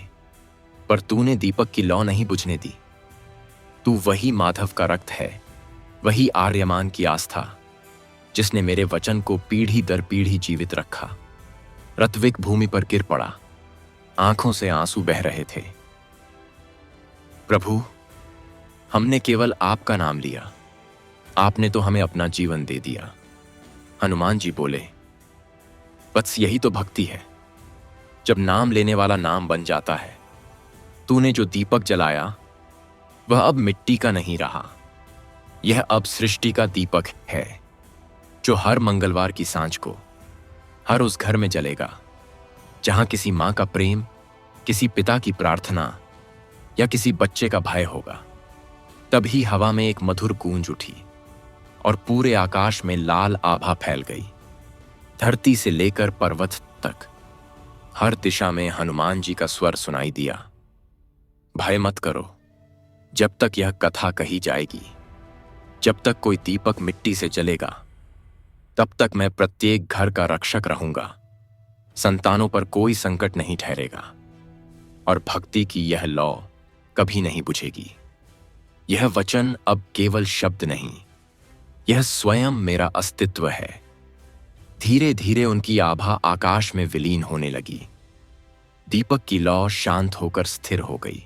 S1: पर तूने दीपक की लौ नहीं बुझने दी। तू वही माधव का रक्त है, वही आर्यमान की आस्था, जिसने मेरे वचन को पीढ़ी दर पीढ़ी जीवित रखा। ऋत्विक भूमि पर गिर पड़ा। आंखों से आंसू बह रहे थे। प्रभु, हमने केवल आपका नाम लिया, आपने तो हमें अपना जीवन दे दिया। हनुमान जी बोले, वत्स, यही तो भक्ति है, जब नाम लेने वाला नाम बन जाता है। तूने जो दीपक जलाया वह अब मिट्टी का नहीं रहा, यह अब सृष्टि का दीपक है, जो हर मंगलवार की सांझ को हर उस घर में जलेगा जहां किसी मां का प्रेम, किसी पिता की प्रार्थना या किसी बच्चे का भय होगा। तभी हवा में एक मधुर गूंज उठी और पूरे आकाश में लाल आभा फैल गई। धरती से लेकर पर्वत तक हर दिशा में हनुमान जी का स्वर सुनाई दिया, भय मत करो। जब तक यह कथा कही जाएगी, जब तक कोई दीपक मिट्टी से जलेगा, तब तक मैं प्रत्येक घर का रक्षक रहूंगा। संतानों पर कोई संकट नहीं ठहरेगा और भक्ति की यह लौ कभी नहीं बुझेगी। यह वचन अब केवल शब्द नहीं, यह स्वयं मेरा अस्तित्व है। धीरे धीरे उनकी आभा आकाश में विलीन होने लगी। दीपक की लौ शांत होकर स्थिर हो गई,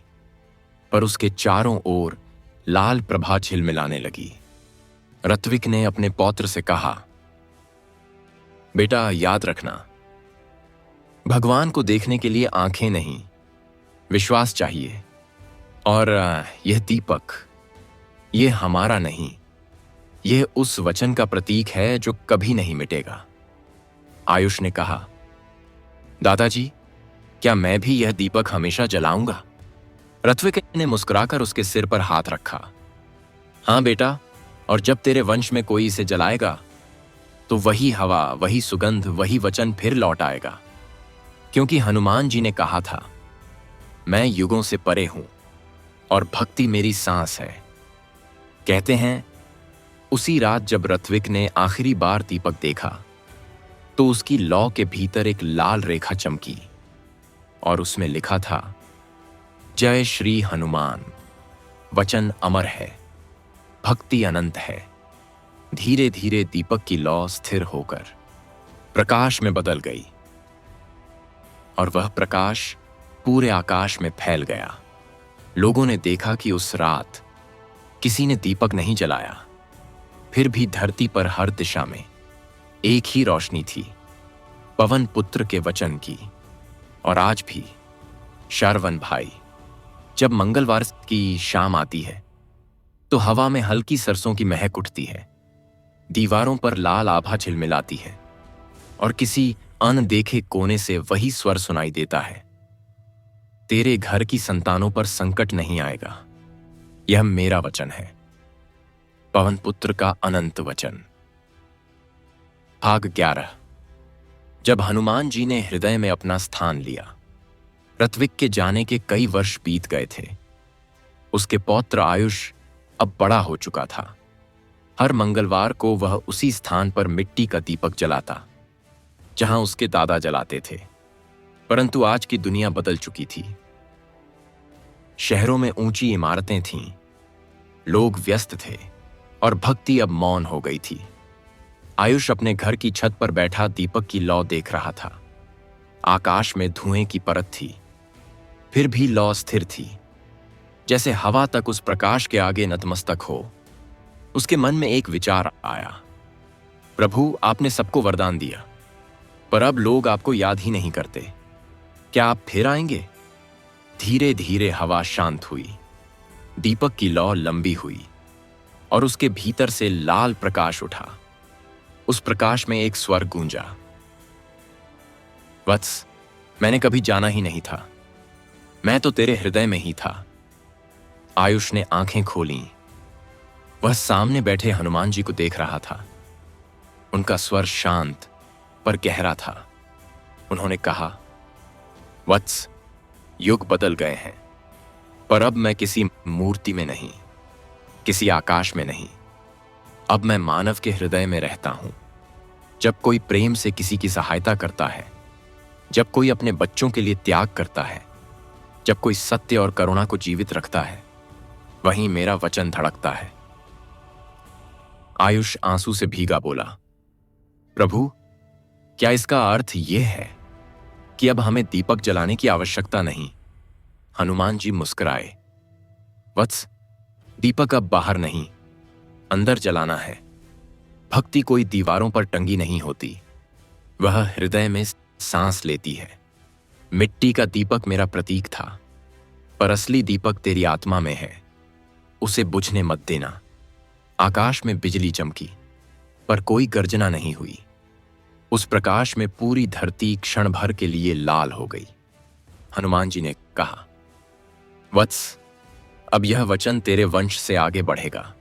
S1: पर उसके चारों ओर लाल प्रभा झिलमिलाने लगी। ऋत्विक ने अपने पौत्र से कहा, बेटा, याद रखना, भगवान को देखने के लिए आंखें नहीं, विश्वास चाहिए। और यह दीपक, यह हमारा नहीं, यह उस वचन का प्रतीक है जो कभी नहीं मिटेगा। आयुष ने कहा, दादाजी, क्या मैं भी यह दीपक हमेशा जलाऊंगा? ऋत्विक ने मुस्कुराकर उसके सिर पर हाथ रखा। हां बेटा, और जब तेरे वंश में कोई इसे जलाएगा तो वही हवा, वही सुगंध, वही वचन फिर लौट आएगा। क्योंकि हनुमान जी ने कहा था, मैं युगों से परे हूं और भक्ति मेरी सांस है। कहते हैं, उसी रात जब ऋत्विक ने आखिरी बार दीपक देखा तो उसकी लौ के भीतर एक लाल रेखा चमकी और उसमें लिखा था, जय श्री हनुमान। वचन अमर है, भक्ति अनंत है। धीरे धीरे दीपक की लौ स्थिर होकर प्रकाश में बदल गई और वह प्रकाश पूरे आकाश में फैल गया। लोगों ने देखा कि उस रात किसी ने दीपक नहीं जलाया, फिर भी धरती पर हर दिशा में एक ही रोशनी थी, पवन पुत्र के वचन की। और आज भी श्रवण भाई, जब मंगलवार की शाम आती है तो हवा में हल्की सरसों की महक उठती है, दीवारों पर लाल आभा झिलमिलाती है और किसी अनदेखे कोने से वही स्वर सुनाई देता है, तेरे घर की संतानों पर संकट नहीं आएगा। यह मेरा वचन है, पवन पुत्र का अनंत वचन। भाग 11। जब हनुमान जी ने हृदय में अपना स्थान लिया, ऋत्विक के जाने के कई वर्ष बीत गए थे। उसके पौत्र आयुष अब बड़ा हो चुका था। हर मंगलवार को वह उसी स्थान पर मिट्टी का दीपक जलाता जहां उसके दादा जलाते थे। परंतु आज की दुनिया बदल चुकी थी। शहरों में ऊंची इमारतें थीं, लोग व्यस्त थे और भक्ति अब मौन हो गई थी। आयुष अपने घर की छत पर बैठा दीपक की लौ देख रहा था। आकाश में धुएं की परत थी, फिर भी लौ स्थिर थी, जैसे हवा तक उस प्रकाश के आगे नतमस्तक हो। उसके मन में एक विचार आया, प्रभु, आपने सबको वरदान दिया, पर अब लोग आपको याद ही नहीं करते। क्या आप फिर आएंगे? धीरे धीरे हवा शांत हुई, दीपक की लौ लंबी हुई और उसके भीतर से लाल प्रकाश उठा। उस प्रकाश में एक स्वर गूंजा, वत्स, मैंने कभी जाना ही नहीं था, मैं तो तेरे हृदय में ही था। आयुष ने आंखें खोलीं। वह सामने बैठे हनुमान जी को देख रहा था। उनका स्वर शांत पर गहरा था। उन्होंने कहा, वत्स, युग बदल गए हैं, पर अब मैं किसी मूर्ति में नहीं, किसी आकाश में नहीं, अब मैं मानव के हृदय में रहता हूं। जब कोई प्रेम से किसी की सहायता करता है, जब कोई अपने बच्चों के लिए त्याग करता है, जब कोई सत्य और करुणा को जीवित रखता है, वहीं मेरा वचन धड़कता है। आयुष आंसू से भीगा बोला, प्रभु, क्या इसका अर्थ यह है कि अब हमें दीपक जलाने की आवश्यकता नहीं? हनुमान जी मुस्कुराए, वत्स, दीपक अब बाहर नहीं, अंदर जलाना है। भक्ति कोई दीवारों पर टंगी नहीं होती, वह हृदय में सांस लेती है। मिट्टी का दीपक मेरा प्रतीक था, पर असली दीपक तेरी आत्मा में है, उसे बुझने मत देना। आकाश में बिजली चमकी, पर कोई गर्जना नहीं हुई। उस प्रकाश में पूरी धरती क्षण भर के लिए लाल हो गई। हनुमान जी ने कहा, वत्स, अब यह वचन तेरे वंश से आगे बढ़ेगा।